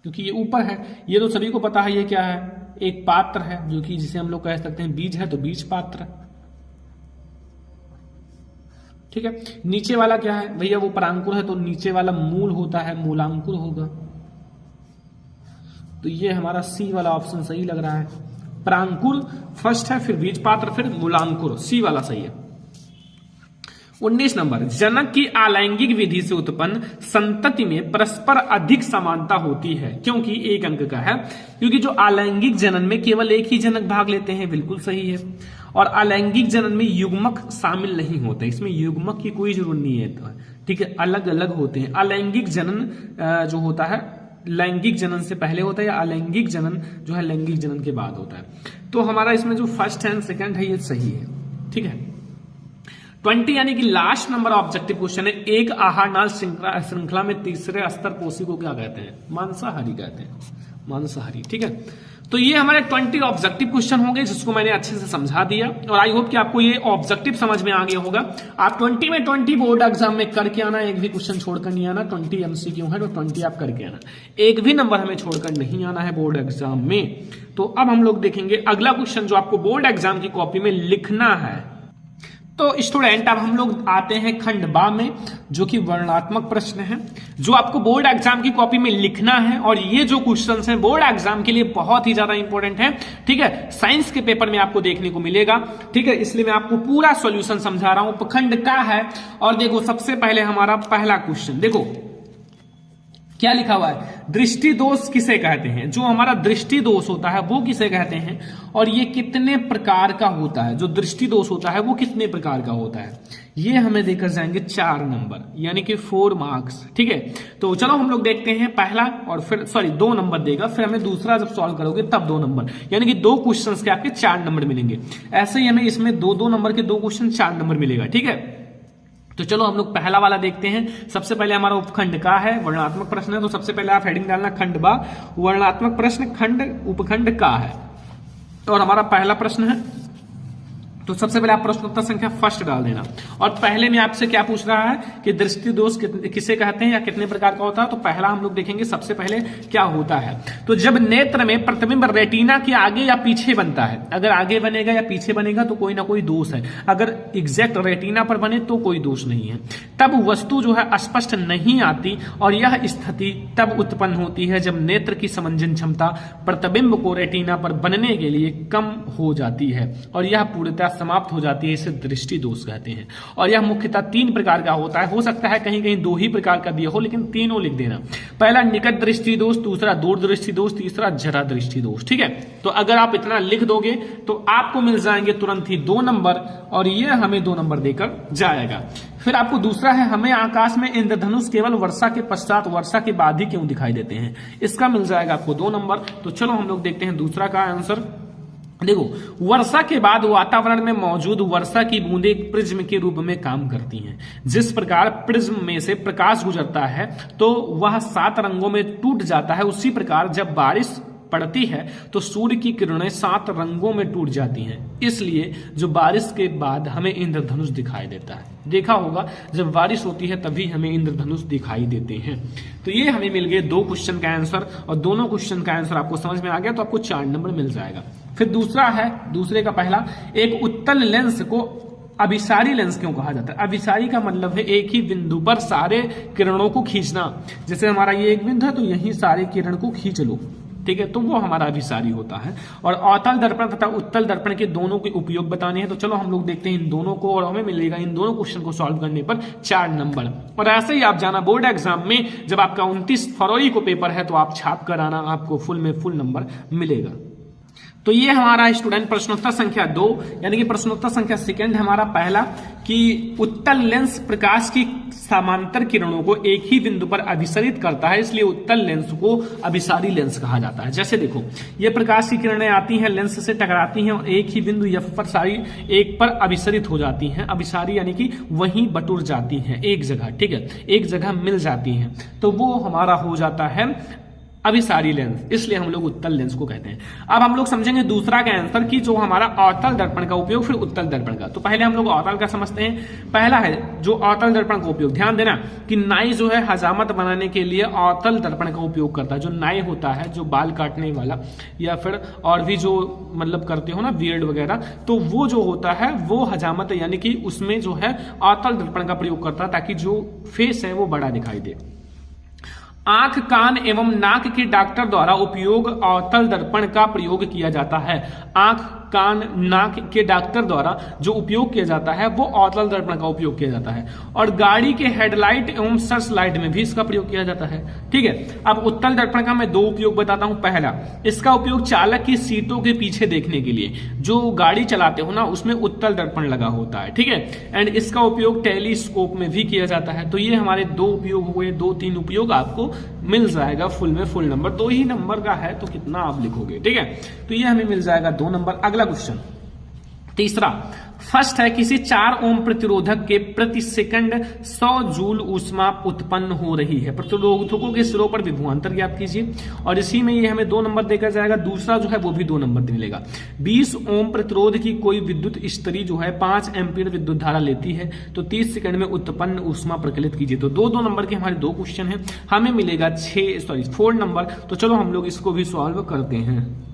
क्योंकि ये ऊपर है। ये तो सभी को पता है ये क्या है? एक पात्र है जो कि जिसे हम लोग कह सकते हैं बीज है, तो बीज पात्र। ठीक है, नीचे वाला क्या है भैया? वो परांकुर है, तो नीचे वाला मूल होता है, मूलांकुर होगा। तो ये हमारा सी वाला ऑप्शन सही लग रहा है। परांकुर फर्स्ट है, फिर बीज पात्र, फिर मूलांकुर। सी वाला सही है। 19 नंबर, जनक की अलैंगिक विधि से उत्पन्न संतति में परस्पर अधिक समानता होती है, क्योंकि एक अंक का है, क्योंकि जो अलैंगिक जनन में केवल एक ही जनक भाग लेते हैं, बिल्कुल सही है। और अलैंगिक जनन में युग्मक शामिल नहीं होते, इसमें युग्मक की कोई जरूरत नहीं है। ठीक है, अलग अलग होते हैं। अलैंगिक जनन जो होता है लैंगिक जनन से पहले होता है, या अलैंगिक जनन जो है लैंगिक जनन के बाद होता है। तो हमारा इसमें जो फर्स्ट एंड सेकंड है ये सही है। ठीक है, 20 यानी कि लास्ट नंबर ऑब्जेक्टिव क्वेश्चन है। एक आहार नाल श्रृंखला में तीसरे स्तर पोषी को क्या कहते हैं? मांसाहारी कहते हैं। मांसाहारी। ठीक है, तो ये हमारे 20 ऑब्जेक्टिव क्वेश्चन होंगे जिसको मैंने अच्छे से समझा दिया और आई होप कि आपको ये ऑब्जेक्टिव समझ में आ गया होगा। आप 20 में 20 बोर्ड एग्जाम में करके आना, एक भी क्वेश्चन छोड़कर नहीं आना। 20 MCQ है तो 20 आप करके आना, एक भी नंबर हमें छोड़कर नहीं आना है बोर्ड एग्जाम में। तो अब हम लोग देखेंगे अगला क्वेश्चन जो आपको बोर्ड एग्जाम की कॉपी में लिखना है। तो स्टूडेंट अब हम लोग आते हैं खंड बा में, जो कि वर्णनात्मक प्रश्न है, जो आपको बोर्ड एग्जाम की कॉपी में लिखना है। और ये जो क्वेश्चंस हैं बोर्ड एग्जाम के लिए बहुत ही ज्यादा इंपॉर्टेंट है। ठीक है, साइंस के पेपर में आपको देखने को मिलेगा। ठीक है, इसलिए मैं आपको पूरा सॉल्यूशन समझा रहा हूं। उपखंड का है और देखो सबसे पहले हमारा पहला क्वेश्चन देखो क्या लिखा हुआ है, दृष्टि दोष किसे कहते हैं। जो हमारा दृष्टि दोष होता है वो किसे कहते हैं और ये कितने प्रकार का होता है। जो दृष्टि दोष होता है वो कितने प्रकार का होता है, ये हमें देकर जाएंगे 4 नंबर यानी कि 4 मार्क्स। ठीक है, तो चलो हम लोग देखते हैं पहला और फिर 2 नंबर देगा, फिर हमें दूसरा जब सॉल्व करोगे तब 2 नंबर, यानी कि 2 क्वेश्चंस के आपके 4 नंबर मिलेंगे। ऐसे ही हमें इसमें 2-2 नंबर के 2 क्वेश्चन 4 नंबर मिलेगा। ठीक है, तो चलो हम लोग पहला वाला देखते हैं। सबसे पहले हमारा उपखंड का है, वर्णनात्मक प्रश्न है, तो सबसे पहले आप हेडिंग डालना खंड बा, वर्णनात्मक प्रश्न खंड उपखंड का है। और हमारा पहला प्रश्न है, तो सबसे पहले आप प्रश्नोत्तर संख्या फर्स्ट डाल देना। और पहले में आपसे क्या पूछ रहा है कि दृष्टि दोष किसे कहते हैं या कितने प्रकार का होता है। तो पहला हम लोग देखेंगे सबसे पहले क्या होता है। तो जब नेत्र में प्रतिबिंब रेटिना के आगे या पीछे बनता है, अगर आगे बनेगा या पीछे बनेगा तो कोई ना कोई दोष है, अगर एग्जैक्ट रेटिना पर बने तो कोई दोष नहीं है। तब वस्तु जो है स्पष्ट नहीं आती और यह स्थिति तब उत्पन्न होती है जब नेत्र की समंजन क्षमता प्रतिबिंब को रेटिना पर बनने के लिए कम हो जाती है और यह पूर्णतः समाप्त हो जाती है। इसे दृष्टि दोष कहते हैं और यह मुख्यतः 3 प्रकार का होता है। हो सकता है कहीं कहीं 2 ही प्रकार का दिया हो, लेकिन तीनों लिख देना। पहला निकट दृष्टि दोष, दूसरा दूर दृष्टि दोष, तीसरा जरा दृष्टि दोष। ठीक है, तो अगर आप इतना लिख दोगे तो आपको मिल जाएंगे तुरंत ही 2 नंबर और यह हमें 2 नंबर देकर जाएगा। फिर आपको दूसरा है, हमें आकाश में इंद्रधनुष केवल वर्षा के पश्चात वर्षा के बाद ही क्यों दिखाई देते हैं। इसका मिल जाएगा आपको 2 नंबर। तो चलो हम लोग देखते हैं दूसरा का आंसर। देखो, वर्षा के बाद वातावरण में मौजूद वर्षा की बूंदें प्रिज्म के रूप में काम करती हैं। जिस प्रकार प्रिज्म में से प्रकाश गुजरता है तो वह 7 रंगों में टूट जाता है, उसी प्रकार जब बारिश पड़ती है तो सूर्य की किरणें 7 रंगों में टूट जाती हैं। इसलिए जो बारिश के बाद हमें इंद्रधनुष दिखाई देता है। देखा होगा जब बारिश होती है तभी हमें इंद्रधनुष दिखाई देते हैं। तो ये हमें मिल गए 2 क्वेश्चन का आंसर और दोनों क्वेश्चन का आंसर आपको समझ में आ गया तो आपको 4 नंबर मिल जाएगा। फिर दूसरा है, दूसरे का पहला, एक उत्तल लेंस को अभिसारी लेंस क्यों कहा जाता है। अभिसारी का मतलब है एक ही बिंदु पर सारे किरणों को खींचना। जैसे हमारा ये एक बिंदु है तो यही सारे किरण को खींच लो। ठीक है, तो वो हमारा अभिसारी होता है। और अवतल दर्पण तथा उत्तल दर्पण के दोनों के उपयोग बताने हैं। तो चलो हम लोग देखते हैं इन दोनों को और हमें मिलेगा इन दोनों क्वेश्चन को सॉल्व करने पर 4 नंबर। और ऐसे ही आप जाना बोर्ड एग्जाम में, जब आपका 29 फरवरी को पेपर है तो आप छाप कर आना, आपको फुल में फुल नंबर मिलेगा। तो ये हमारा स्टूडेंट प्रश्नोत्तर संख्या 2 यानी कि प्रश्नोत्तर संख्या सेकंड हमारा पहला कि उत्तल लेंस प्रकाश की समांतर किरणों को एक ही बिंदु पर अभिसरित करता है, इसलिए उत्तल लेंस को अभिसारी लेंस कहा जाता है। जैसे देखो, ये प्रकाश की किरणें आती हैं, लेंस से टकराती हैं और एक ही बिंदु F पर सारी एक पर अभिसरित हो जाती हैं। अभिसारी यानी कि वहीं बटुर जाती हैं एक जगह। ठीक है, एक जगह मिल जाती हैं, तो वो हमारा हो जाता है अभिसारी लेंस, इसलिए हम लोग उत्तल लेंस को कहते हैं। अब हम लोग समझेंगे दूसरा का आंसर कि जो हमारा अवतल दर्पण का उपयोग, फिर उत्तल दर्पण का। तो पहले हम लोग अवतल का समझते हैं। पहला है जो अवतल दर्पण का उपयोग, ध्यान देना कि नाई जो है हजामत बनाने के लिए अवतल दर्पण का उपयोग करता है। जो नाई होता है, जो बाल काटने वाला या फिर और भी जो मतलब करते हो ना बियर्ड वगैरह, तो वो जो होता है वो हजामत यानी कि उसमें जो है अवतल दर्पण का प्रयोग करता है ताकि जो फेस है वो बड़ा दिखाई दे। आंख, कान एवं नाक के डॉक्टर द्वारा उपयोग अवतल दर्पण का प्रयोग किया जाता है। आंख, कान, नाक के डॉक्टर द्वारा जो उपयोग किया जाता है वो अवतल दर्पण का उपयोग किया जाता है। और गाड़ी के हेडलाइट एवं सर्च लाइट में भी इसका प्रयोग किया जाता है। ठीक है, अब उत्तल दर्पण का मैं 2 उपयोग बताता हूं। पहला, इसका उपयोग चालक की सीटों के पीछे देखने के लिए, जो गाड़ी चलाते हो ना उसमें उत्तल दर्पण लगा होता है। ठीक है, एंड इसका उपयोग टेलीस्कोप में भी किया जाता है। तो ये हमारे 2 उपयोग हुए, 2-3 उपयोग आपको मिल जाएगा फुल में फुल नंबर। 2 ही नंबर का है तो कितना आप लिखोगे। ठीक है, तो ये हमें मिल जाएगा 2 नंबर। अगला क्वेश्चन, तीसरा फर्स्ट है किसी 4 ओम प्रतिरोधक के प्रति सेकंड 100 जूल ऊष्मा उत्पन्न हो रही है। प्रतिरोधकों के सिरों पर विभवांतर ज्ञात कीजिए, और इसी में ये हमें 2 नंबर देकर जाएगा। दूसरा जो है वो भी 2 नंबर मिलेगा। 20 ओम प्रतिरोध की कोई विद्युत स्तरी जो है 5 एम्पीयर विद्युत धारा लेती है, तो 30 सेकंड में उत्पन्न ऊष्मा प्रकलित कीजिए। तो 2 नंबर के हमारे 2 क्वेश्चन है, हमें मिलेगा 4 नंबर। तो चलो हम लोग इसको भी सॉल्व करते हैं।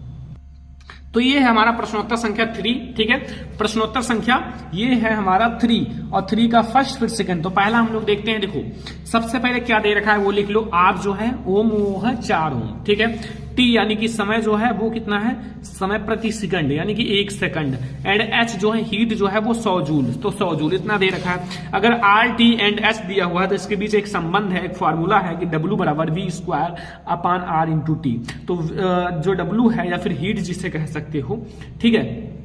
तो ये है हमारा प्रश्नोत्तर संख्या 3, ठीक है। प्रश्नोत्तर संख्या ये है हमारा 3, और 3 का फर्स्ट फिर सेकंड। तो पहला हम लोग देखते हैं, देखो सबसे पहले क्या दे रखा है वो लिख लो। आर जो है ओम वो है 4 ओम, ठीक है। टी यानी कि समय जो है वो कितना है, समय प्रति सेकंड यानी कि 1 सेकंड। एंड एच जो है हीट जो है वो 100 जूल, तो 100 जूल इतना दे रखा है। अगर आर टी एंड एच दिया हुआ है तो इसके बीच एक संबंध है, एक फॉर्मूला है कि W बराबर V² अपान R इंटू टी। तो जो W है या फिर हीट जिसे कह सकते हो, ठीक है,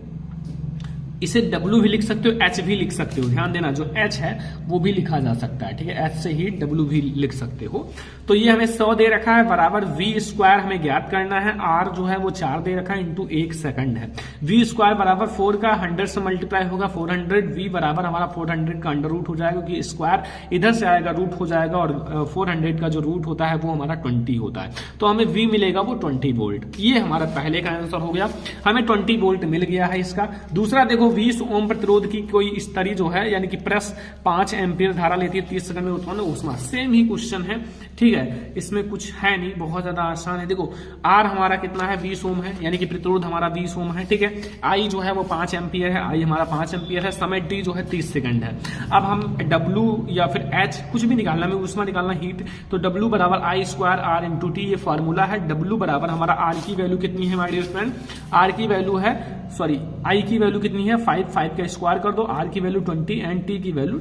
इसे W भी लिख सकते हो, H भी लिख सकते हो। ध्यान देना जो H है वो भी लिखा जा सकता है, ठीक है। H से ही W भी लिख सकते हो। तो ये हमें 100 दे रखा है बराबर V² हमें ज्ञात करना है। R जो है वो 4 दे रखा है इंटू 1 सेकंड है। V² बराबर 4 का 100 से मल्टीप्लाई होगा 400। V बराबर हमारा 400 का अंडर रूट हो जाएगा, क्योंकि स्क्वायर इधर से आएगा रूट हो जाएगा, और 400 का जो रूट होता है वो हमारा 20 होता है। तो हमें V मिलेगा वो 20 वोल्ट। ये हमारा पहले का आंसर हो गया, हमें 20 वोल्ट मिल गया है इसका। दूसरा देखो 20 ओम प्रतिरोध की कोई स्तरी जो है यानी कि प्रेस 5 एम्पीयर धारा लेती है, 30 सेकंड में उत्पन्न ऊष्मा। सेम ही क्वेश्चन है, ठीक है, इसमें कुछ है नहीं, बहुत ज्यादा आसान है। देखो आर हमारा कितना है, 20 ओम है, यानी कि प्रतिरोध हमारा 20 ओम है, ठीक है। आई जो है वो 5 एम्पीयर है, आई हमारा 5 एम्पीयर है। समय टी जो है 30 सेकंड है। अब हम W या फिर H कुछ भी निकालना, हमें ऊष्मा निकालना हीट, तो W बराबर I² R इंटू टी, ये फॉर्मूला है। W बराबर हमारा R की वैल्यू कितनी है माय डियर फ्रेंड, R की वैल्यू है, सॉरी I की वैल्यू कितनी है 5 का स्क्वायर कर दो, R की वैल्यू 20 एंड T की वैल्यू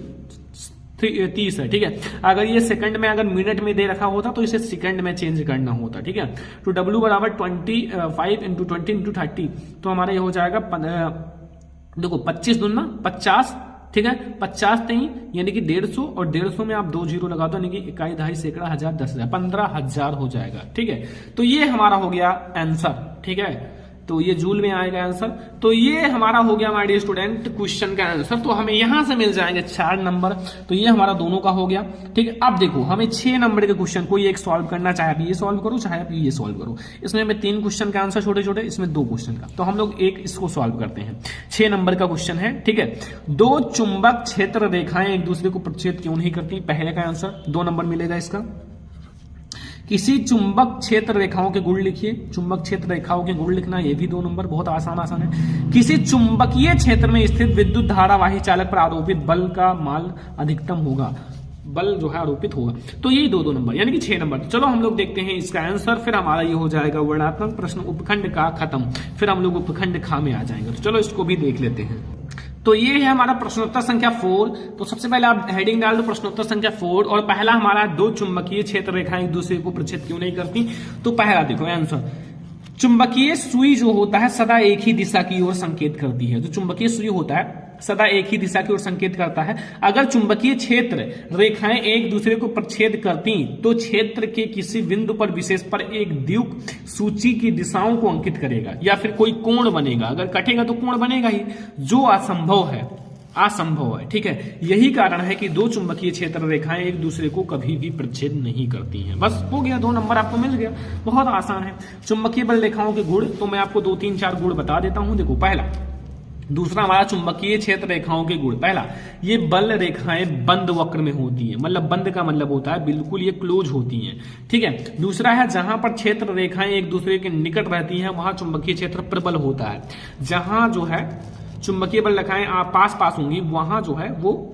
30 है, ठीक है। अगर ये सेकंड में अगर मिनट में दे रखा होता तो इसे सेकंड में चेंज करना होता, ठीक है। तो W बराबर 25 इंटू 20 इंटू 30, तो हमारा ये हो जाएगा देखो 25 दूना 50, ठीक है। 50 नहीं यानी कि 150, और 150 में आप 2 जीरो लगा दो, यानी कि इकाई, दहाई, सैकड़ा, हजार, 10,000, 15,000 हो जाएगा, ठीक है। तो ये हमारा हो गया आंसर, ठीक है। तो ये जूल में आएगा आंसर। तो ये हमारा हो गया हमारे स्टूडेंट क्वेश्चन का आंसर। तो हमें यहां से मिल जाएंगे 4 नंबर। तो ये हमारा दोनों का हो गया, ठीक है। अब देखो हमें 6 नंबर के क्वेश्चन कोई एक सॉल्व करना, चाहे आप ये सॉल्व करो चाहे आप ये सॉल्व करो। इसमें हमें 3 क्वेश्चन का आंसर छोटे छोटे, इसमें 2 क्वेश्चन का। तो हम लोग एक इसको सॉल्व करते हैं। 6 नंबर का क्वेश्चन है, ठीक है। 2 चुंबक क्षेत्र रेखाएं एक दूसरे को प्रतिच्छेद क्यों नहीं करती, पहले का आंसर 2 नंबर मिलेगा इसका। किसी चुंबक क्षेत्र रेखाओं के गुण लिखिए, चुंबक क्षेत्र रेखाओं के गुण लिखना, ये भी 2 नंबर, बहुत आसान है। किसी चुंबकीय क्षेत्र में स्थित विद्युत धारावाही चालक पर आरोपित बल का मान अधिकतम होगा, बल जो है आरोपित होगा। तो ये 2 नंबर यानी कि 6 नंबर। चलो हम लोग देखते हैं इसका आंसर, फिर हमारा ये हो जाएगा वर्णात्मक प्रश्न उपखंड का खत्म, फिर हम लोग उपखंड खा में आ जाएंगे। तो चलो इसको भी देख लेते हैं। तो ये है हमारा प्रश्नोत्तर संख्या 4। तो सबसे पहले आप हेडिंग डाल दो प्रश्नोत्तर संख्या 4, और पहला हमारा 2 चुंबकीय क्षेत्र रेखाएं एक दूसरे को प्रतिच्छेद क्यों नहीं करती। तो पहला देखो आंसर, चुंबकीय सुई जो होता है सदा एक ही दिशा की ओर संकेत करती है। जो चुंबकीय सुई होता है सदा एक ही दिशा की ओर संकेत करता है। अगर चुंबकीय क्षेत्र रेखाएं एक दूसरे को प्रतिच्छेद करती तो क्षेत्र के किसी बिंदु पर विशेष पर एक द्युक सूची की दिशाओं को अंकित करेगा, या फिर कोई कोण बनेगा। अगर कटेगा तो कोण बनेगा ही, जो असंभव है, ठीक है। यही कारण है कि 2 चुंबकीय क्षेत्र रेखाएं एक दूसरे को कभी भी प्रतिच्छेद नहीं करती हैं। बस हो गया, 2 नंबर आपको मिल गया, बहुत आसान है। चुंबकीय बल रेखाओं के गुण, तो मैं आपको 2-3-4 गुण बता देता हूं। देखो पहला, दूसरा हमारा चुंबकीय क्षेत्र रेखाओं के गुण। पहला, ये बल रेखाएं बंद वक्र में होती है, मतलब बंद का मतलब होता है बिल्कुल ये क्लोज होती हैं, ठीक है। दूसरा है, जहां पर क्षेत्र रेखाएं एक दूसरे के निकट रहती हैं वहां चुंबकीय क्षेत्र प्रबल होता है। जहां जो है चुंबकीय बल रेखाएं पास पास होंगी वहां जो है वो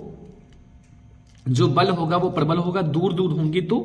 जो बल होगा वो प्रबल होगा, दूर दूर होंगी तो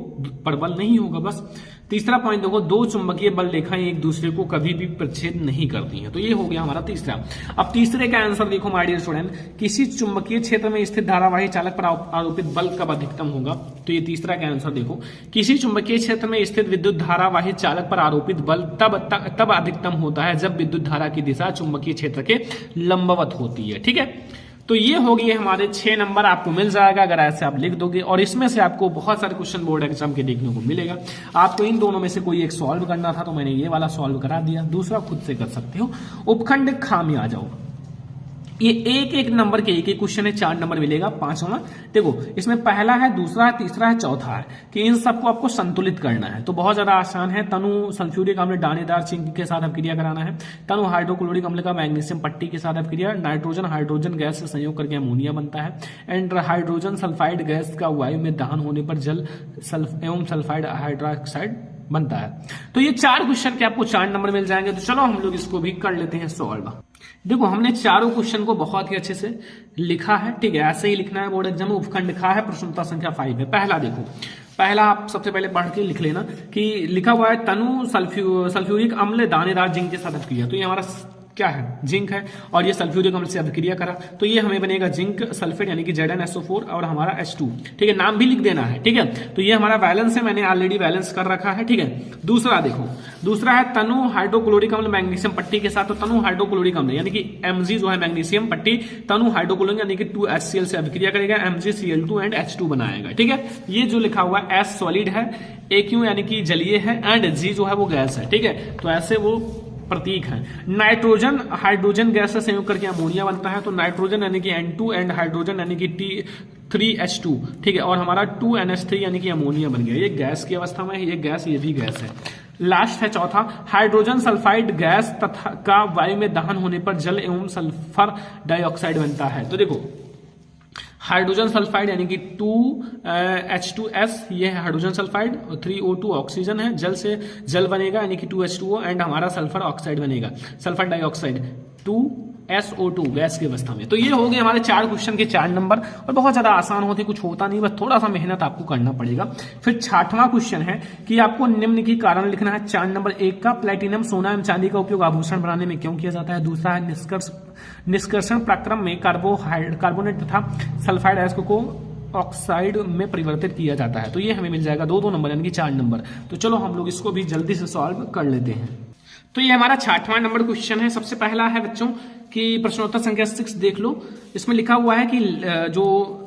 प्रबल नहीं होगा। बस तीसरा पॉइंट देखो, 2 चुंबकीय बल रेखाएं एक दूसरे को कभी भी प्रतिच्छेद नहीं करती हैं। तो ये हो गया हमारा तीसरा। अब तीसरे का आंसर देखो माय डियर स्टूडेंट, किसी चुंबकीय क्षेत्र में स्थित धारावाही चालक पर आरोपित बल कब अधिकतम होगा। तो ये तीसरा का आंसर देखो, किसी चुंबकीय क्षेत्र में स्थित विद्युत धारावाही चालक पर आरोपित बल तब अधिकतम होता है जब विद्युत धारा की दिशा चुंबकीय क्षेत्र के लंबवत होती है, ठीक है। तो ये हो गए हमारे 6 नंबर, आपको मिल जाएगा अगर ऐसे आप लिख दोगे। और इसमें से आपको बहुत सारे क्वेश्चन बोर्ड एग्जाम के देखने को मिलेगा। आपको इन दोनों में से कोई एक सॉल्व करना था तो मैंने ये वाला सॉल्व करा दिया, दूसरा खुद से कर सकते हो। उपखंड खा में आ जाओ। ये एक एक नंबर के एक एक क्वेश्चन है, 4 नंबर मिलेगा, 5वां। देखो इसमें पहला है, दूसरा है, तीसरा है, चौथा है कि इन सबको आपको संतुलित करना है। तो बहुत ज्यादा आसान है। तनु सल्फ्यूरिक अम्ल दानेदार जिंक के साथ अभिक्रिया कराना है। तनु हाइड्रोक्लोरिक अम्ल का मैग्नीशियम पट्टी के साथ अभिक्रिया, नाइट्रोजन हाइड्रोजन गैस से संयोग करके अमोनिया बनता है। एंड हाइड्रोजन सल्फाइड गैस का वायु में दहन होने पर जल एवं सल्फाइड हाइड्रोक्साइड बनता है। तो ये 4 क्वेश्चन के आपको 4 नंबर मिल जाएंगे। तो चलो हम लोग इसको भी कर लेते हैं सॉल्व। देखो हमने चारों क्वेश्चन को बहुत ही अच्छे से लिखा है, ठीक है, ऐसे ही लिखना है बोर्ड एग्जाम में। उपखंड लिखा है, प्रश्नोत्तर संख्या 5 है। पहला देखो, पहला आप सबसे पहले पढ़ के लिख लेना कि लिखा हुआ है तनु सल्फ्यूरिक अम्ल दानेदार जिंक के साथ अभिक्रिया। तो ये हमारा क्या है, जिंक है, और ये सल्फ्यूरिक अम्ल से अभिक्रिया करा, तो ये हमें बनेगा जिंक सल्फेट यानी कि ZnSO4 और हमारा H2, ठीक है, नाम भी लिख देना है, ठीक है। तो ये हमारा बैलेंस है, मैंने ऑलरेडी बैलेंस कर रखा है, ठीक है। दूसरा देखो, दूसरा है तनु हाइड्रोक्लोरिक अम्ल मैग्नीशियम पट्टी के साथ। तो तनु हाइड्रोक्लोरिक अम्ल यानी कि Mg जो है मैग्नीशियम पट्टी, तनु हाइड्रोक्लोरिक यानी कि 2HCl से अभिक्रिया करेगा, MgCl2 एंड H2 बनाएगा, ठीक है। ये जो लिखा हुआ है S सॉलिड है, AQ यानी कि जलीय है, एंड G जो है वो गैस है, ठीक है। तो ऐसे वो प्रतीक है। नाइट्रोजन हाइड्रोजन गैस से संयोग करके अमोनिया बनता है। तो नाइट्रोजन यानी कि N2 एंड हाइड्रोजन यानी कि T3H2, ठीक है, और हमारा 2NH3 यानी कि अमोनिया बन गया। ये गैस की अवस्था में है, ये गैस, ये भी गैस है। लास्ट है चौथा, हाइड्रोजन सल्फाइड गैस तथा का वायु में दहन होने पर जल एवं सल्फर डाइऑक्साइड बनता है। तो देखो हाइड्रोजन सल्फाइड यानी कि 2H2S, ये है हाइड्रोजन सल्फाइड, और 3O2 ऑक्सीजन है, जल से जल बनेगा यानी कि 2H2O, एंड हमारा सल्फर ऑक्साइड बनेगा, सल्फर डाइऑक्साइड, 2SO2 गैस की अवस्था में। तो ये हो गए हमारे 4 क्वेश्चन के 4 नंबर, और बहुत ज्यादा आसान होते, कुछ होता नहीं, बस थोड़ा सा मेहनत आपको करना पड़ेगा। फिर 6वां क्वेश्चन है कि आपको निम्न की कारण लिखना है। 4 नंबर 1 का, प्लेटिनम सोना एवं चांदी का उपयोग आभूषण बनाने में क्यों किया जाता है। दूसरा है निष्कर्षण प्रक्रम में कार्बोनेट तथा सल्फाइड अयस्क को ऑक्साइड में परिवर्तित किया जाता है। तो ये हमें मिल जाएगा 2-2 नंबर यानी कि 4 नंबर। तो चलो हम लोग इसको भी जल्दी से सॉल्व कर लेते हैं। तो ये हमारा 6वां नंबर क्वेश्चन है। सबसे पहला है बच्चों कि प्रश्नोत्तर संख्या 6 देख लो। इसमें लिखा हुआ है कि जो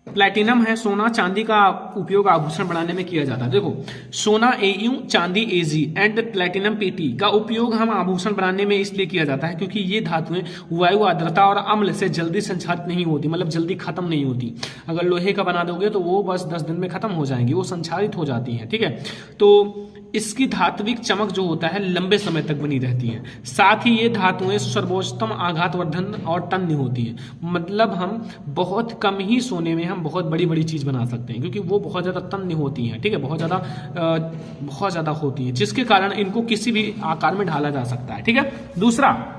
प्लैटिनम है, सोना चांदी का उपयोग आभूषण बनाने में किया जाता है। देखो सोना AU, चांदी AG एंड प्लैटिनम PT का उपयोग हम आभूषण बनाने में इसलिए किया जाता है क्योंकि ये धातुएं वायु, आर्द्रता और अम्ल से जल्दी संचारित नहीं होती, मतलब जल्दी खत्म नहीं होती। अगर लोहे का बना दोगे तो वो बस 10 दिन में खत्म हो जाएंगी, वो संचारित हो जाती है, ठीक है। तो इसकी धात्विक चमक जो होता है लंबे समय तक बनी रहती है। साथ ही ये धातुएं सर्वोत्तम आघातवर्धन और तन्य होती है, मतलब हम बहुत कम ही सोने में हम बहुत बड़ी बड़ी चीज बना सकते हैं क्योंकि वो बहुत ज्यादा तन्य होती हैं, ठीक है, बहुत ज्यादा होती हैं, जिसके कारण इनको किसी भी आकार में ढाला जा सकता है, ठीक है। दूसरा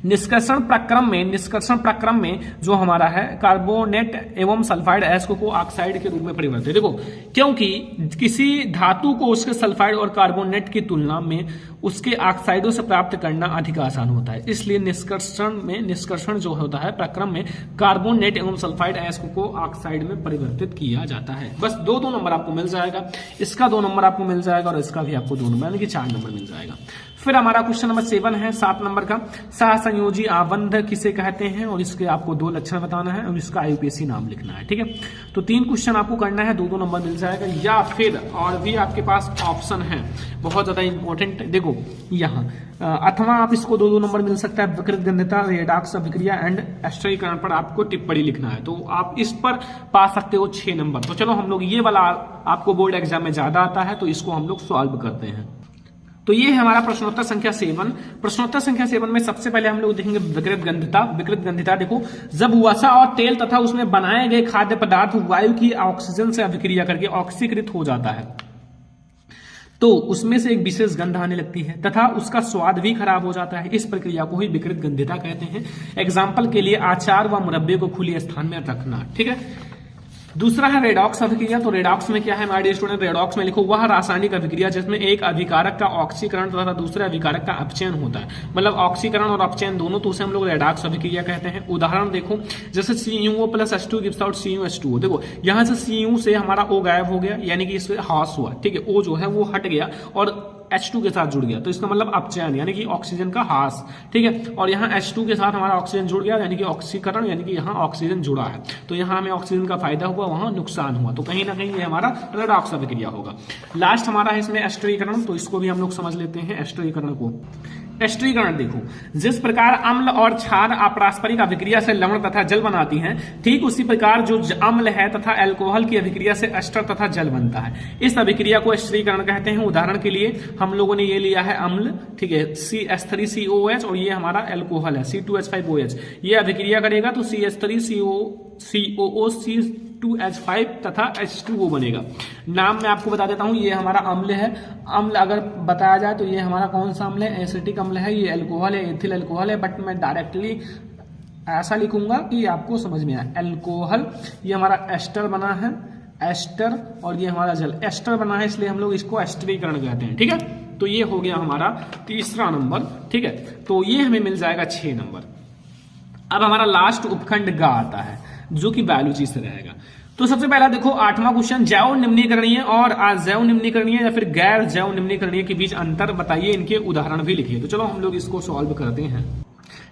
निष्कर्षण प्रक्रम में जो हमारा है कार्बोनेट एवं सल्फाइड अयस्क को ऑक्साइड के रूप में परिवर्तित। देखो क्योंकि किसी धातु को उसके सल्फाइड और कार्बोनेट की तुलना में उसके ऑक्साइडों से प्राप्त करना अधिक आसान होता है, इसलिए निष्कर्षण जो होता है प्रक्रम में कार्बोनेट एवं सल्फाइड अयस्क को ऑक्साइड में परिवर्तित किया जाता है। बस 2-2 नंबर आपको मिल जाएगा, इसका 2 नंबर आपको मिल जाएगा और इसका भी आपको 2 नंबर यानी कि 4 नंबर मिल जाएगा। फिर हमारा क्वेश्चन नंबर 7 है, 7 नंबर का, सहसंयोजी आबंध किसे कहते हैं और इसके आपको 2 लक्षण बताना है और इसका IUPAC नाम लिखना है, ठीक है। तो 3 क्वेश्चन आपको करना है, 2-2 नंबर मिल जाएगा। या फिर और भी आपके पास ऑप्शन है बहुत ज्यादा इंपॉर्टेंट, देखो यहाँ अथवा आप इसको 2-2 नंबर मिल सकता है। विकृत गंधता, रेडॉक्स अभिक्रिया एंड एस्टरीकरण पर आपको टिप्पणी लिखना है, तो आप इस पर पा सकते हो 6 नंबर। तो चलो हम लोग ये वाला आपको बोर्ड एग्जाम में ज्यादा आता है तो इसको हम लोग सॉल्व करते हैं। तो ये है हमारा प्रश्नोत्तर संख्या 7। प्रश्नोत्तर संख्या 7 में सबसे पहले हम लोग देखेंगे विकृत गंधिता। देखो जब वसा और तेल तथा उसमें बनाए गए खाद्य पदार्थ वायु की ऑक्सीजन से अभिक्रिया करके ऑक्सीकृत हो जाता है तो उसमें से एक विशेष गंध आने लगती है तथा उसका स्वाद भी खराब हो जाता है। इस प्रक्रिया को ही विकृत गंधिता कहते हैं। एग्जाम्पल के लिए अचार व मुरब्बे को खुले स्थान में रखना, ठीक है। दूसरा है रेडॉक्स अभिक्रिया। तो रेडॉक्स में क्या है हमारे स्टूडेंट, रेडॉक्स में लिखो वह रासायनिक अभिक्रिया जिसमें एक अभिकारक का ऑक्सीकरण तथा दूसरे अभिकारक का अपचयन होता है, मतलब ऑक्सीकरण और अपचयन दोनों, तो उसे हम लोग रेडॉक्स अभिक्रिया कहते हैं। उदाहरण देखो जैसे CuO + H2 gives out CuH2O। देखो यहाँ से Cu से हमारा O गायब हो गया यानी कि इससे ह्रास हुआ, ठीक है, O जो है वो हट गया और H2 के साथ जुड़ गया तो इसका मतलब अपचयन यानी कि ऑक्सीजन का ह्रास, ठीक है। और यहाँ H2 के साथ हमारा ऑक्सीजन जुड़ गया यानी कि ऑक्सीकरण, यानी कि यहाँ ऑक्सीजन जुड़ा है तो यहाँ हमें ऑक्सीजन का फायदा हुआ, वहां नुकसान हुआ, तो कहीं ना कहीं ये हमारा रेडॉक्स अभिक्रिया होगा। लास्ट हमारा है इसमें एस्टरीकरण, तो इसको भी हम लोग समझ लेते हैं एस्टरीकरण को। एस्टरीकरण देखो, जिस प्रकार अम्ल और क्षार अपारस्परिक अभिक्रिया से लवण तथा जल बनाती हैं, ठीक उसी प्रकार जो अम्ल है तथा अल्कोहल की अभिक्रिया से एस्टर तथा जल बनता है। इस अभिक्रिया को एस्टरीकरण कहते हैं। उदाहरण के लिए हम लोगों ने ये लिया है अम्ल, ठीक है, CH3COH और ये हमारा अल्कोहल है C2H5OH। ये अभिक्रिया करेगा तो CH3COOC2H5 तथा H2O बनेगा। नाम मैं आपको बता देता हूं, ये हमारा अम्ल है। अम्ल अगर बताया जाए तो ये हमारा कौन सा अम्ल है, एसिटिक अम्ल है, ये अल्कोहल है, एथिल अल्कोहल है, बट मैं डायरेक्टली ऐसा लिखूंगा कि आपको समझ में आए। अल्कोहल ये हमारा एस्टर बना है, एस्टर, और ये हमारा जल एस्टर बना है, इसलिए हम लोग इसको एस्टरीकरण कहते हैं, ठीक है। तो ये हो गया हमारा तीसरा नंबर, ठीक है। तो ये हमें मिल जाएगा 6 नंबर। अब हमारा लास्ट उपखंड गा आता है जो कि बायोलॉजी से रहेगा। तो सबसे पहला देखो 8वां क्वेश्चन, जैव निम्नीकरणीय और अजैव निम्नीकरणीय या फिर गैर जैव निम्नीकरणीय के बीच अंतर बताइए, इनके उदाहरण भी लिखिए। तो चलो हम लोग इसको सॉल्व करते हैं।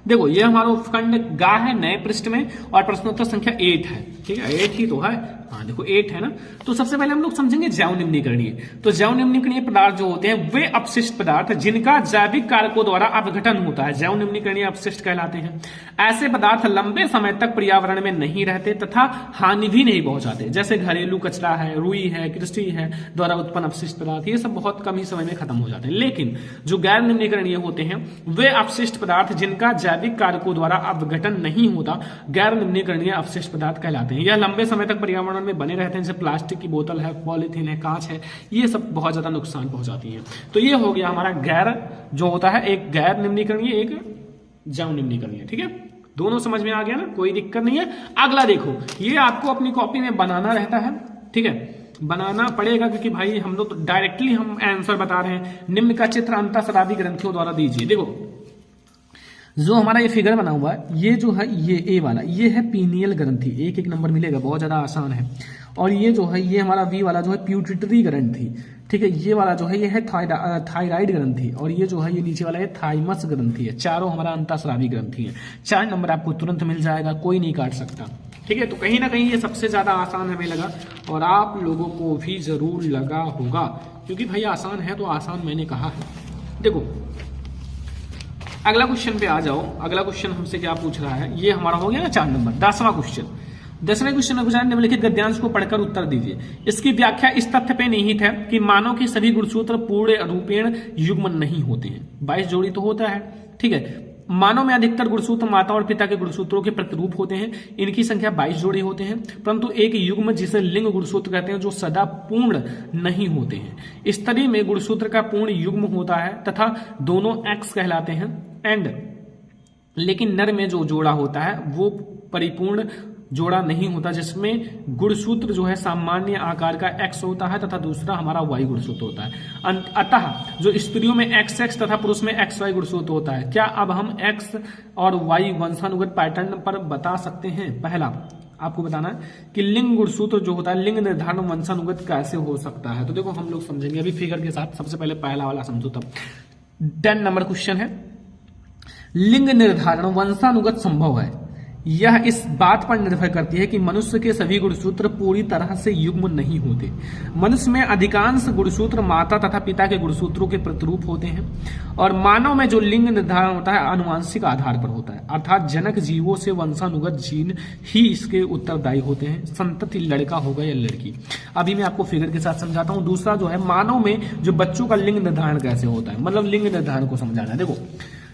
देखो ये हमारा उपखंड गा है नए पृष्ठ में और प्रश्नोत्तर संख्या 8 है, ठीक है, 8 ही तो है, हाँ देखो 8 है ना। तो सबसे पहले हम लोग समझेंगे जैव निम्नीकरणीय। तो जैव निम्नीकरणीय पदार्थ जो होते हैं वे अपशिष्ट पदार्थ जिनका जैविक कारकों द्वारा अपघटन होता है, जैव निम्नीकरणीय अपशिष्ट कहलाते हैं। ऐसे पदार्थ लंबे समय तक पर्यावरण में नहीं रहते तथा हानि भी नहीं पहुंचाते, जैसे घरेलू कचरा है, रुई है, कृषि है द्वारा उत्पन्न अपशिष्ट पदार्थ, ये सब बहुत कम ही समय में खत्म हो जाते हैं। लेकिन जो गैर निम्नीकरणीय होते हैं वे अपशिष्ट पदार्थ जिनका जैविक कारकों द्वारा अपघटन नहीं होता, गैर निम्नीकरणीय अपशिष्ट पदार्थ कहलाते हैं। यह लंबे समय तक पर्यावरण में बने रहते हैं, जैसे प्लास्टिक की बोतल है, पॉलीथीन है, कांच है, ये सब बहुत ज्यादा नुकसान पहुंचाती है। तो ये हो गया हमारा गैर जो होता है, एक गैर निम्नीकरणीय, एक जैव निम्नीकरणीय, ठीक है। दोनों समझ में आ गया ना, कोई दिक्कत नहीं है। अगला देखो, ये आपको अपनी कॉपी में बनाना रहता है, ठीक है, बनाना पड़ेगा क्योंकि भाई हम लोग तो डायरेक्टली हम आंसर बता रहे हैं। निम्न का चित्र अंतःस्रावी ग्रंथियों द्वारा दीजिए। देखो जो हमारा ये फिगर बना हुआ है, ये जो है ये ए वाला, ये है पीनियल ग्रंथि, एक नंबर मिलेगा, बहुत ज्यादा आसान है। और ये जो है ये हमारा वी वाला जो है प्यूटिटरी ग्रंथि, ठीक है। ये वाला जो है ये है थायराइड ग्रंथि, और ये जो है ये नीचे वाला है थाइमस ग्रंथि है। चारों हमारा अंतःस्रावी ग्रंथि है। 4 नंबर आपको तुरंत मिल जाएगा, कोई नहीं काट सकता, ठीक है। तो कहीं ना कहीं ये सबसे ज्यादा आसान हमें लगा और आप लोगों को भी जरूर लगा होगा, क्योंकि भाई आसान है तो आसान मैंने कहा है। देखो अगला क्वेश्चन पे आ जाओ। अगला क्वेश्चन हमसे क्या पूछ रहा है, ये हमारा हो गया ना 4 नंबर। 10वां क्वेश्चन, 10वें क्वेश्चन में पूछा है निम्नलिखित गद्यांश को पढ़कर उत्तर दीजिए। इसकी व्याख्या इस तथ्य पे निहित है कि मानव के सभी गुणसूत्र पूर्ण रूपेण युग्म नहीं होते हैं। 22 जोड़ी तो होता है, ठीक है। मानव में अधिकतर गुणसूत्र माता और पिता के गुणसूत्रों के प्रतिरूप होते हैं, इनकी संख्या 22 जोड़ी होते हैं, परंतु एक युग्म जिसे लिंग गुणसूत्र कहते हैं जो सदा पूर्ण नहीं होते हैं। स्त्री में गुणसूत्र का पूर्ण युग्म होता है तथा दोनों एक्स कहलाते हैं एंड, लेकिन नर में जो जोड़ा होता है वो परिपूर्ण जोड़ा नहीं होता, जिसमें गुणसूत्र जो है सामान्य आकार का एक्स होता है तथा दूसरा हमारा वाई गुणसूत्र होता है। अतः जो स्त्रियों में एक्स एक्स तथा पुरुष में एक्स वाई गुणसूत्र होता है। क्या अब हम एक्स और वाई वंशानुगत पैटर्न पर बता सकते हैं? पहला आपको बताना है कि लिंग गुणसूत्र जो होता है, लिंग निर्धारण वंशानुगत कैसे हो सकता है। तो देखो हम लोग समझेंगे अभी फिगर के साथ। सबसे पहले पहला वाला समझो तब। 10 नंबर क्वेश्चन है, लिंग निर्धारण वंशानुगत संभव है। यह इस बात पर निर्भर करती है कि मनुष्य के सभी गुणसूत्र पूरी तरह से युग्म नहीं होते। मनुष्य में अधिकांश गुणसूत्र माता तथा पिता के गुणसूत्रों के प्रतिरूप होते हैं और मानव में जो लिंग निर्धारण होता है आनुवांशिक आधार पर होता है, अर्थात जनक जीवों से वंशानुगत जीन ही इसके उत्तरदायी होते हैं, संतति लड़का होगा या लड़की। अभी मैं आपको फिगर के साथ समझाता हूं। दूसरा जो है, मानव में जो बच्चों का लिंग निर्धारण कैसे होता है, मतलब लिंग निर्धारण को समझाना है। देखो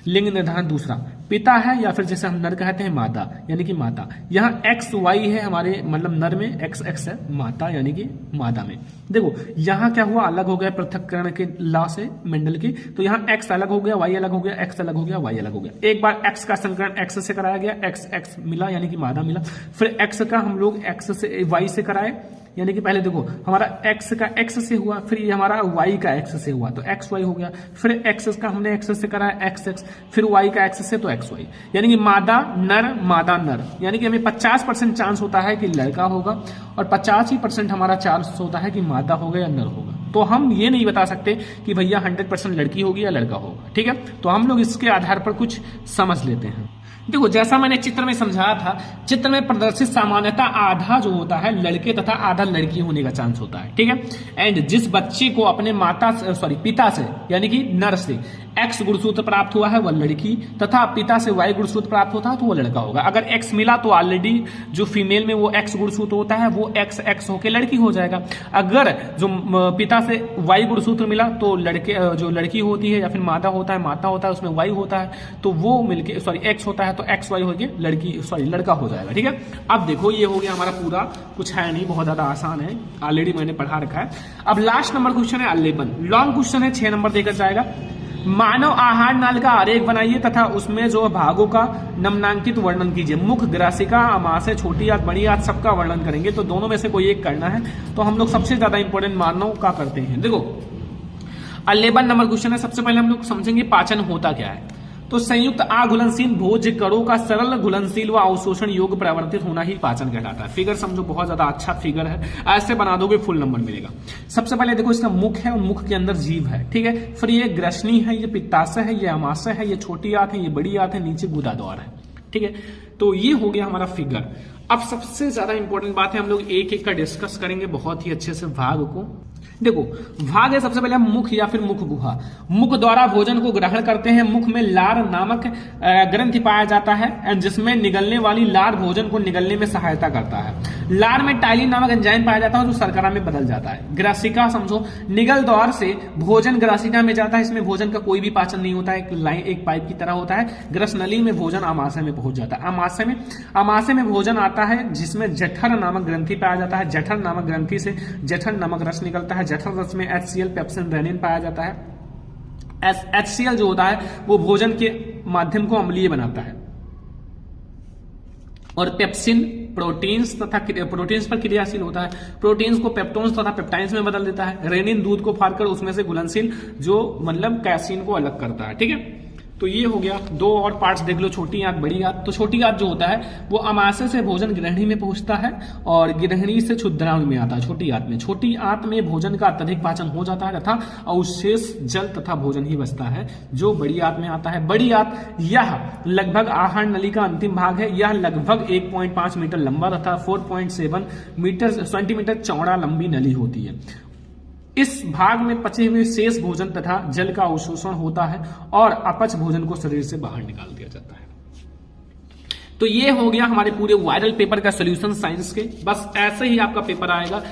लिंग निर्धारण दूसरा पिता है या फिर जैसे हम नर कहते हैं मादा, यानी कि माता। यहाँ एक्स वाई है हमारे, मतलब नर में एक्स एक्स है, माता यानी कि मादा में। देखो यहाँ क्या हुआ, अलग हो गया पृथक्करण के लॉ से मेंडल की। तो यहाँ एक्स अलग हो गया, वाई अलग हो गया, एक्स अलग हो गया, वाई अलग हो गया। एक बार एक्स का संकरण एक्स से कराया गया, एक्स एक्स मिला यानी कि मादा मिला। फिर एक्स का हम लोग एक्स से वाई से कराए, यानी कि पहले देखो हमारा एक्स का एक्स से हुआ, फिर ये हमारा वाई का एक्स से हुआ तो एक्स वाई हो गया। फिर एक्स का हमने एक्स से कराया एक्स एक्स, फिर वाई का एक्स से तो एक्स वाई, यानी कि मादा नर, यानी कि हमें 50% चांस होता है कि लड़का होगा और 50% हमारा चांस होता है कि मादा होगा या नर होगा। तो हम ये नहीं बता सकते कि भैया 100% लड़की होगी या लड़का होगा। ठीक है, तो हम लोग इसके आधार पर कुछ समझ लेते हैं। देखो, जैसा मैंने चित्र में समझाया था, चित्र में प्रदर्शित सामान्यता आधा जो होता है लड़के तथा आधा लड़की होने का चांस होता है। ठीक है, एंड जिस बच्चे को अपने पिता से यानी कि नर से X गुणसूत्र प्राप्त हुआ है वह लड़की, तथा पिता से Y गुणसूत्र प्राप्त होता है तो वो लड़का होगा। अगर X मिला तो ऑलरेडी जो फीमेल में वो X गुणसूत्र होता है वो XX होके लड़की हो जाएगा। अगर जो पिता से Y गुणसूत्र मिला तो जो लड़की होती है या फिर मादा होता है उसमें Y होता है, तो वो मिलके X होता है तो XY होके लड़का हो जाएगा। ठीक है, अब देखो ये हो गया हमारा पूरा, कुछ है नहीं, बहुत ज्यादा आसान है, ऑलरेडी मैंने पढ़ा रखा है। अब लास्ट नंबर क्वेश्चन है अल्लेपन। लॉन्ग क्वेश्चन है, 6 नंबर देकर जाएगा। मानव आहार नाल का आरेख बनाइए तथा उसमें जो भागों का निम्नांकित वर्णन कीजिए। मुख, ग्रासिका, अमाशय, छोटी आंत, बड़ी आंत सबका वर्णन करेंगे, तो दोनों में से कोई एक करना है। तो हम लोग सबसे ज्यादा इंपॉर्टेंट मानव का करते हैं। देखो, 11 नंबर क्वेश्चन है। सबसे पहले हम लोग समझेंगे पाचन होता क्या है। तो संयुक्त आघुलनशील भोज करों का सरल घुलनशील व अवशोषण योग्य प्रवर्तित होना ही पाचन कहलाता है। फिगर समझो, बहुत ज्यादा अच्छा फिगर है, ऐसे बना दोगे फुल नंबर मिलेगा। सबसे पहले देखो, इसका मुख है और मुख के अंदर जीव है। ठीक है, फिर ये ग्रसनी है, ये पित्ताशय है, ये अमाशय है, ये छोटी आंत है, ये बड़ी आंत है, नीचे गुदा द्वार है। ठीक है, तो ये हो गया हमारा फिगर। अब सबसे ज्यादा इंपॉर्टेंट बात है, हम लोग एक एक का डिस्कस करेंगे बहुत ही अच्छे से भाग को। देखो, भाग है सबसे पहले मुख या फिर मुख गुहा। मुख द्वारा भोजन को ग्रहण करते हैं। मुख में लार नामक ग्रंथि पाया जाता है जिसमें निगलने वाली लार भोजन को निगलने में सहायता करता है। लार में टाइलिन नामक एंजाइम पाया जाता है जो शर्करा में बदल जाता है। ग्रासिका समझो, निगल द्वार से भोजन ग्रासिका में जाता है, इसमें भोजन का कोई भी पाचन नहीं होता है, एक पाइप की तरह होता है। ग्रसनली में भोजन आमाशय में पहुंच जाता है। अमाशय में भोजन आता है जिसमें जठर नामक ग्रंथि पाया जाता है। जठर नामक ग्रंथि से जठर नामक रस निकलता है। जठर रस में HCl, पेप्सिन, रेनिन पाया जाता है। HCl जो होता है वो भोजन के माध्यम को अम्लीय बनाता है, और पेप्सिन प्रोटीन्स पर क्रियाशील होता है। प्रोटीन्स को पेप्टोन्स तथा पेप्टाइन्स में बदल देता है। रेनिन दूध को फाड़कर उसमें से घुलनशील जो मतलब कैसीन को अलग करता है। ठीक है, तो ये हो गया। 2 और पार्ट्स देख लो, छोटी आंत, बड़ी आंत। तो छोटी आंत जो होता है वो अमाशय से भोजन गृहिणी में पहुंचता है और गृहिणी से क्षुद्रांग में आता है। छोटी आंत में भोजन का अत्यधिक पाचन हो जाता है तथा अवशेष जल तथा भोजन ही बचता है जो बड़ी आंत में आता है। बड़ी आंत यह लगभग आहार नली का अंतिम भाग है। यह लगभग 1.5 मीटर लंबा तथा 4.7 सेंटीमीटर चौड़ा लंबी नली होती है। इस भाग में पचे हुए शेष भोजन तथा जल का अवशोषण होता है और अपच भोजन को शरीर से बाहर निकाल दिया जाता है। तो ये हो गया हमारे पूरे वायरल पेपर का सॉल्यूशन साइंस के। बस ऐसे ही आपका पेपर आएगा।